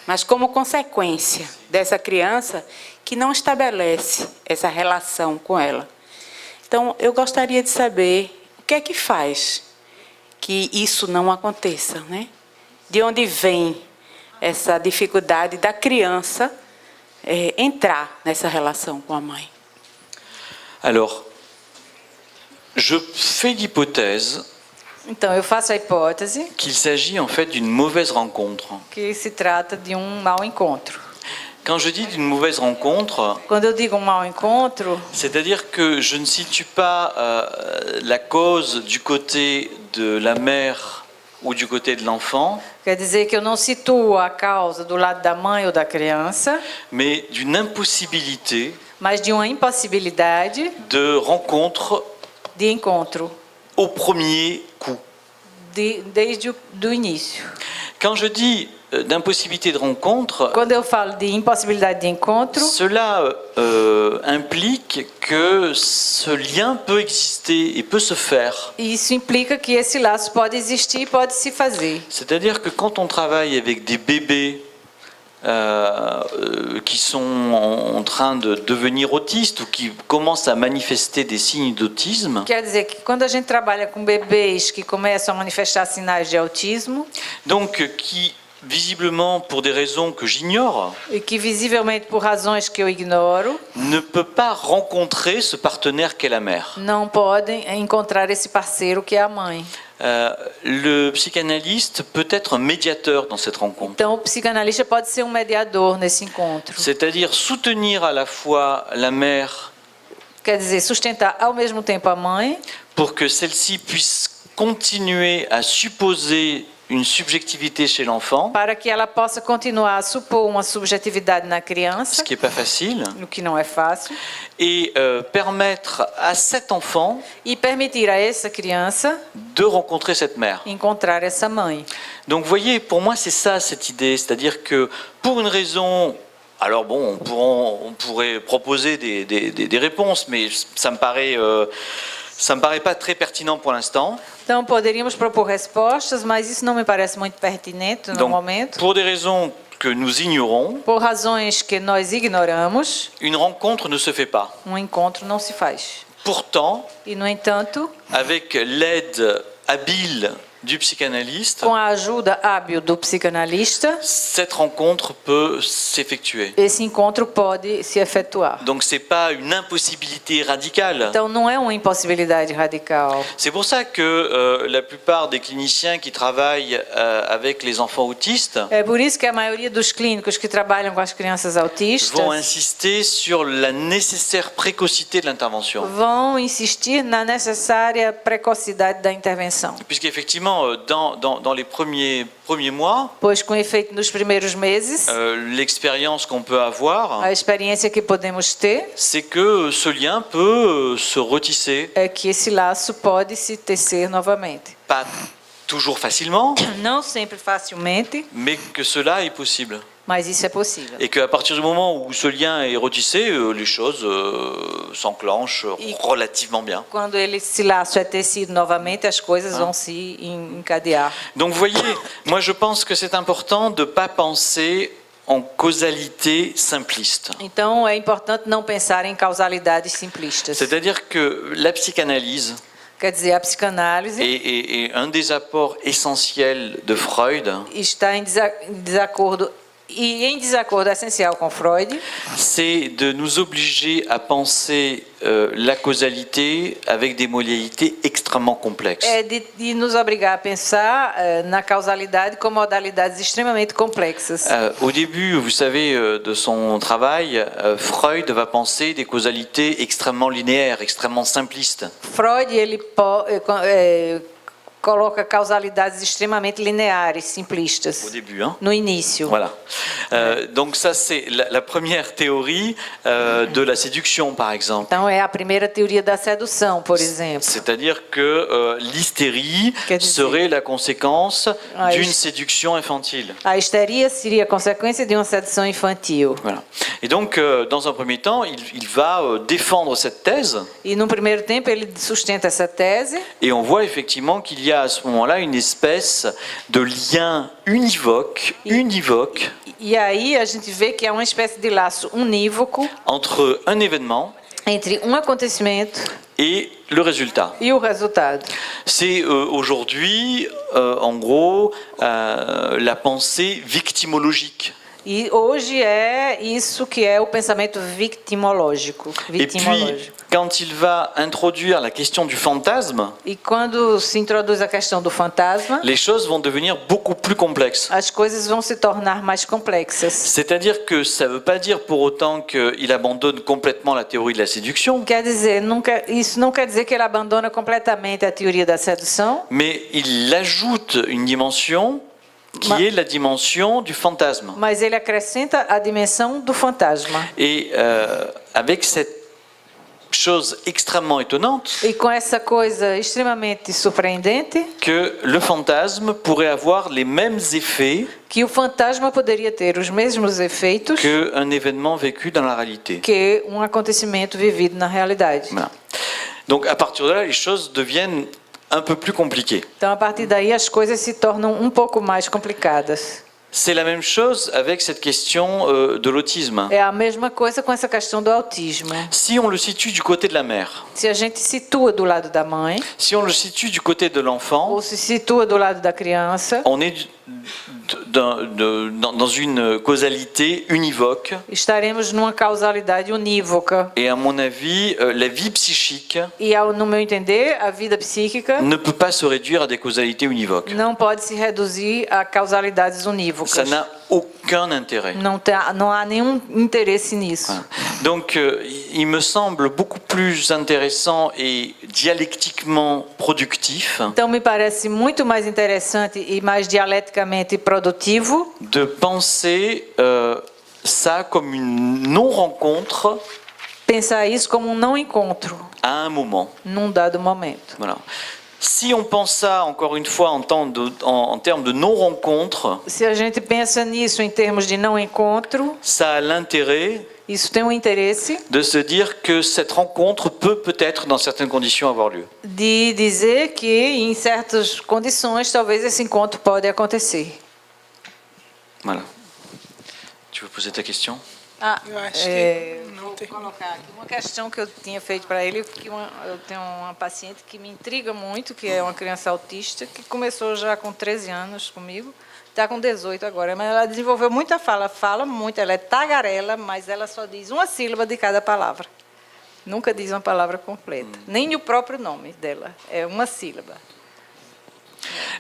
mas como consequência dessa criança que não estabelece essa relação com ela. Então, eu gostaria de saber o que é que faz que isso não aconteça, né? De onde vem essa dificuldade da criança entrar nessa relação com a mãe? Alors, je fais l'hypothèse Então, eu faço a hipótese qu'il s'agit en fait d'une mauvaise rencontre. que se trata de um mau encontro. Quand je dis d'une mauvaise rencontre, Quando eu digo um mau encontro, c'est-à-dire que je ne situe pas la cause du côté de la mère ou du côté de l'enfant, quer dizer que eu não situo a causa do lado da mãe ou da criança, mais d'une impossibilité mas de uma impossibilidade de rencontre de encontro au premier coup. desde o início. Quand je dis d'impossibilité de rencontre, Quando eu falo de impossibilidade de encontro, cela implique que ce lien peut exister et peut se faire. isso implica que esse laço pode existir e pode se fazer. C'est-à-dire que quand on travaille avec des bébés qui sont en train de devenir autistes ou qui commencent à manifester des signes d'autisme, Quer dizer que quando a gente trabalha com bebês que começam a manifestar sinais de autismo donc qui visiblement pour des raisons que j'ignore, e que visivelmente por razões que eu ignoro, ne peut pas rencontrer ce partenaire qu'est la mère. não podem encontrar esse parceiro que é a mãe. Le psychanalyste peut être un médiateur dans cette rencontre. Então, o psicanalista pode ser um mediador nesse encontro. C'est-à-dire soutenir à la fois la mère Quer dizer, sustentar ao mesmo tempo a mãe, pour que celle-ci puisse continuer à supposer une subjectivité chez l'enfant, para que ela possa continuar a supor uma subjetividade na ce criança, qui n'est pas facile, o que não é fácil, et permettre à cet enfant e permitir a essa criança de rencontrer cette mère. encontrar essa mãe. Donc vous voyez, pour moi c'est ça cette idée, c'est-à-dire que pour une raison... Alors bon, on pourrait proposer des réponses, mais ça me paraît pas très pertinent pour l'instant. Então, poderíamos propor respostas, mas isso não me parece muito pertinente no Donc, momento. pour des raisons que nous ignorons, Por razões que nós ignoramos, une rencontre ne se fait pas. um encontro não se faz. Pourtant, E, no entanto, avec l'aide habile du psychanalyste, Com a ajuda hábil do psicanalista, cette rencontre peut s'effectuer. esse encontro pode se efetuar. Donc c'est pas une impossibilité radicale. Então, não é uma impossibilidade radical. C'est pour ça que la plupart des cliniciens qui travaillent avec les enfants autistes É por isso que a maioria dos clínicos que trabalham com as crianças autistas vont insister sur la nécessaire précocité de l'intervention. vão insistir na necessária precocidade da intervenção. Puisqu'effectivement, dans les premiers mois, Pois, com efeito nos primeiros meses, l'expérience qu'on peut avoir, a experiência que podemos ter c'est que ce lien peut se retisser, é que esse laço pode se tecer novamente. pas toujours facilement, Não sempre facilmente, mais que cela est possible. mas isso é possível. Et qu'à partir du moment où ce lien est retissé, les choses s'enclenchent relativement bien. Quando esse laço é tecido novamente, as coisas vão se encadear. Donc vous voyez, moi je pense que c'est important de ne pas penser en causalité simpliste. Então, é importante não pensar em causalidades simplistas. C'est-à-dire que la psychanalyse Quer dizer, a psicanálise est un des apports essentiels de Freud, está em desacordo essencial com Freud, c'est de nous obliger à penser la causalité avec des modalités extrêmement complexes. é de nos obrigar a pensar na causalidade com modalidades extremamente complexas. Au début, vous savez, de son travail, Freud va penser des causalités extrêmement linéaires, extrêmement simplistes. Freud ele coloca causalidades extremamente lineares, simplistas, Au début, hein. no início. Voilà. Donc ça, c'est la première théorie de la séduction, par exemple. Então, é a primeira teoria da sedução, por exemplo. C'est-à-dire que l'hystérie Quer dizer- serait la conséquence Ah, d'une isso. séduction infantile. A histeria seria a consequência de uma sedução infantil. Voilà. Et donc, dans un premier temps, il va défendre cette thèse, E, num primeiro tempo, ele sustenta essa tese, et on voit effectivement qu'il y a à ce moment-là une espèce de lien univoque e aí a gente vê que é uma espécie de laço unívoco entre un événement entre um acontecimento et le résultat. e o resultado. C'est aujourd'hui, en gros, la pensée victimologique. E hoje é isso que é o pensamento victimológico. Et puis, quand il va introduire la question du fantasme, E quando se introduz a questão do fantasma, les choses vont devenir beaucoup plus complexes. as coisas vão se tornar mais complexas. C'est-à-dire que ça ne veut pas dire pour autant qu'il abandonne complètement la théorie de la séduction, Quer dizer, isso não quer dizer que ele abandona completamente a teoria da sedução, mais il ajoute une dimension qui est la dimension du fantasme. mas ele acrescenta a dimensão do fantasma. Et avec cette chose extrêmement étonnante, E com essa coisa extremamente surpreendente, que le fantasme pourrait avoir les mêmes effets que o fantasma poderia ter os mesmos efeitos qu'un événement vécu dans la réalité. que um acontecimento vivido na realidade. Voilà. Donc à partir de là, les choses deviennent un peu plus compliquées. Então, a partir daí, as coisas se tornam um pouco mais complicadas. C'est la même chose avec cette question de l'autisme. É a mesma coisa com essa questão do autismo. Si on le situe du côté de la mère, Se a gente situa do lado da mãe, si on le situe du côté de l'enfant, ou se situa do lado da criança, on est dans une causalité univoque. estaremos numa causalidade unívoca. Et à mon avis, la vie psychique E, no meu entender, a vida psíquica ne peut pas se réduire à des causalités univoques. não pode se reduzir a causalidades unívocas. Ça n'a aucun intérêt. Não há nenhum interesse nisso. Donc, il me semble beaucoup plus intéressant et dialectiquement productif Então, me parece muito mais interessante e mais dialeticamente produtivo de penser ça comme une non-rencontre pensar isso como um não encontro à un moment. num dado momento. Voilà. Si on pense ça, encore une fois, en termes de non-rencontre, Se a gente pensa nisso em termos de não encontro, ça a l'intérêt isso tem um interesse de se dire que cette rencontre peut peut-être, dans certaines conditions, avoir lieu. de dizer que em certas condições talvez esse encontro pode acontecer. Voilà. Tu veux poser ta question? Eu acho que não. ter- Vou colocar aqui uma questão que eu tinha feito para ele, que eu tenho uma paciente que me intriga muito, que é uma criança autista, que começou já com 13 anos comigo, está com 18 agora, mas ela desenvolveu muita fala muito, ela é tagarela, mas ela só diz uma sílaba de cada palavra. Nunca diz uma palavra completa, nem o próprio nome dela, é uma sílaba.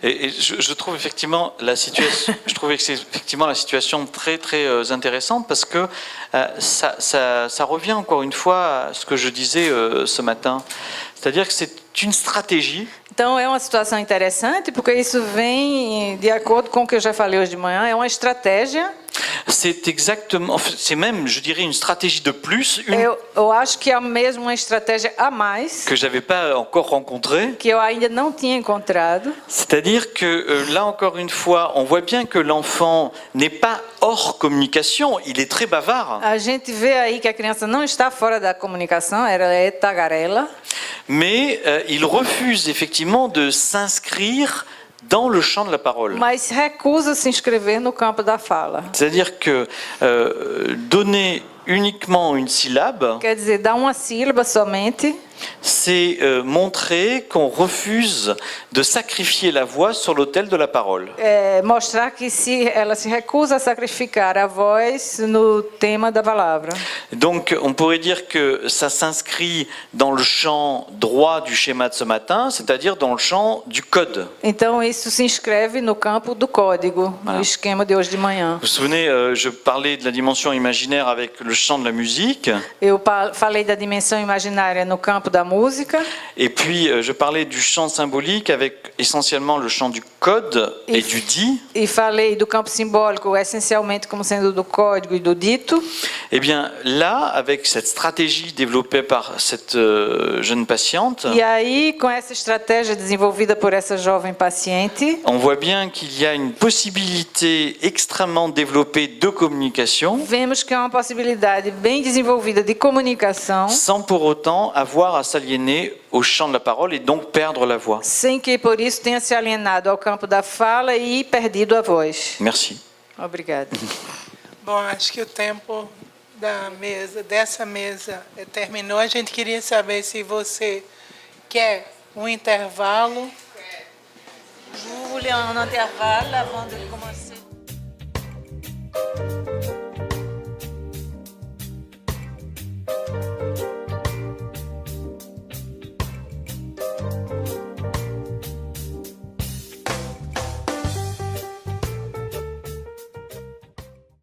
Et je trouve effectivement la situation, je trouvais que c'est effectivement la situation très très intéressante parce que ça revient encore une fois à ce que je disais ce matin, c'est-à-dire que c'est une stratégie. Então, é uma situação interessante, porque isso vem de acordo com o que eu já falei hoje de manhã, é uma estratégia. C'est exactement, c'est même, je dirais, une stratégie de plus, Eu acho que é mesmo uma estratégia a mais, que j'avais pas encore rencontrée. que eu ainda não tinha encontrado. C'est-à-dire que là encore une fois, on voit bien que l'enfant n'est pas hors communication, il est très bavard. A gente vê aí que a criança não está fora da comunicação, ela é tagarela. Mais il refuse effectivement de s'inscrire dans le champ de la parole. Mas recusa se inscrever no campo da fala. C'est-à-dire que donner uniquement une syllabe, Quer dizer, dar uma sílaba somente, c'est montrer qu'on refuse de sacrifier la voix sur l'autel de la parole. mostrar que ela se recusa a sacrificar a voz no tema da palavra. Donc on pourrait dire que ça s'inscrit dans le champ droit du schéma de ce matin, c'est-à-dire dans le champ du code. Então, isso se inscreve no campo do código, no esquema de hoje de manhã. Vous vous souvenez, je parlais de la dimension imaginaire avec le champ de la musique, Eu falei da dimensão imaginária no campo da música, et puis je parlais du champ symbolique avec essentiellement le champ du code et du dit. e falei do campo simbólico essencialmente como sendo do código e do dito. Eh bien là, avec cette stratégie développée par cette jeune patiente, E aí, com essa estratégia desenvolvida por essa jovem paciente, on voit bien qu'il y a une possibilité extrêmement développée de communication, vemos que é uma possibilidade bem desenvolvida de comunicação, sans pour autant avoir à s'aliéner au champ de la parole et donc perdre la voix. sem que por isso tenha se alienado ao campo da fala e perdido a voz. Merci. Obrigada. Bom, acho que o tempo dessa mesa terminou. A gente queria saber se você quer um intervalo. Nous voulons un intervalle avant de commencer.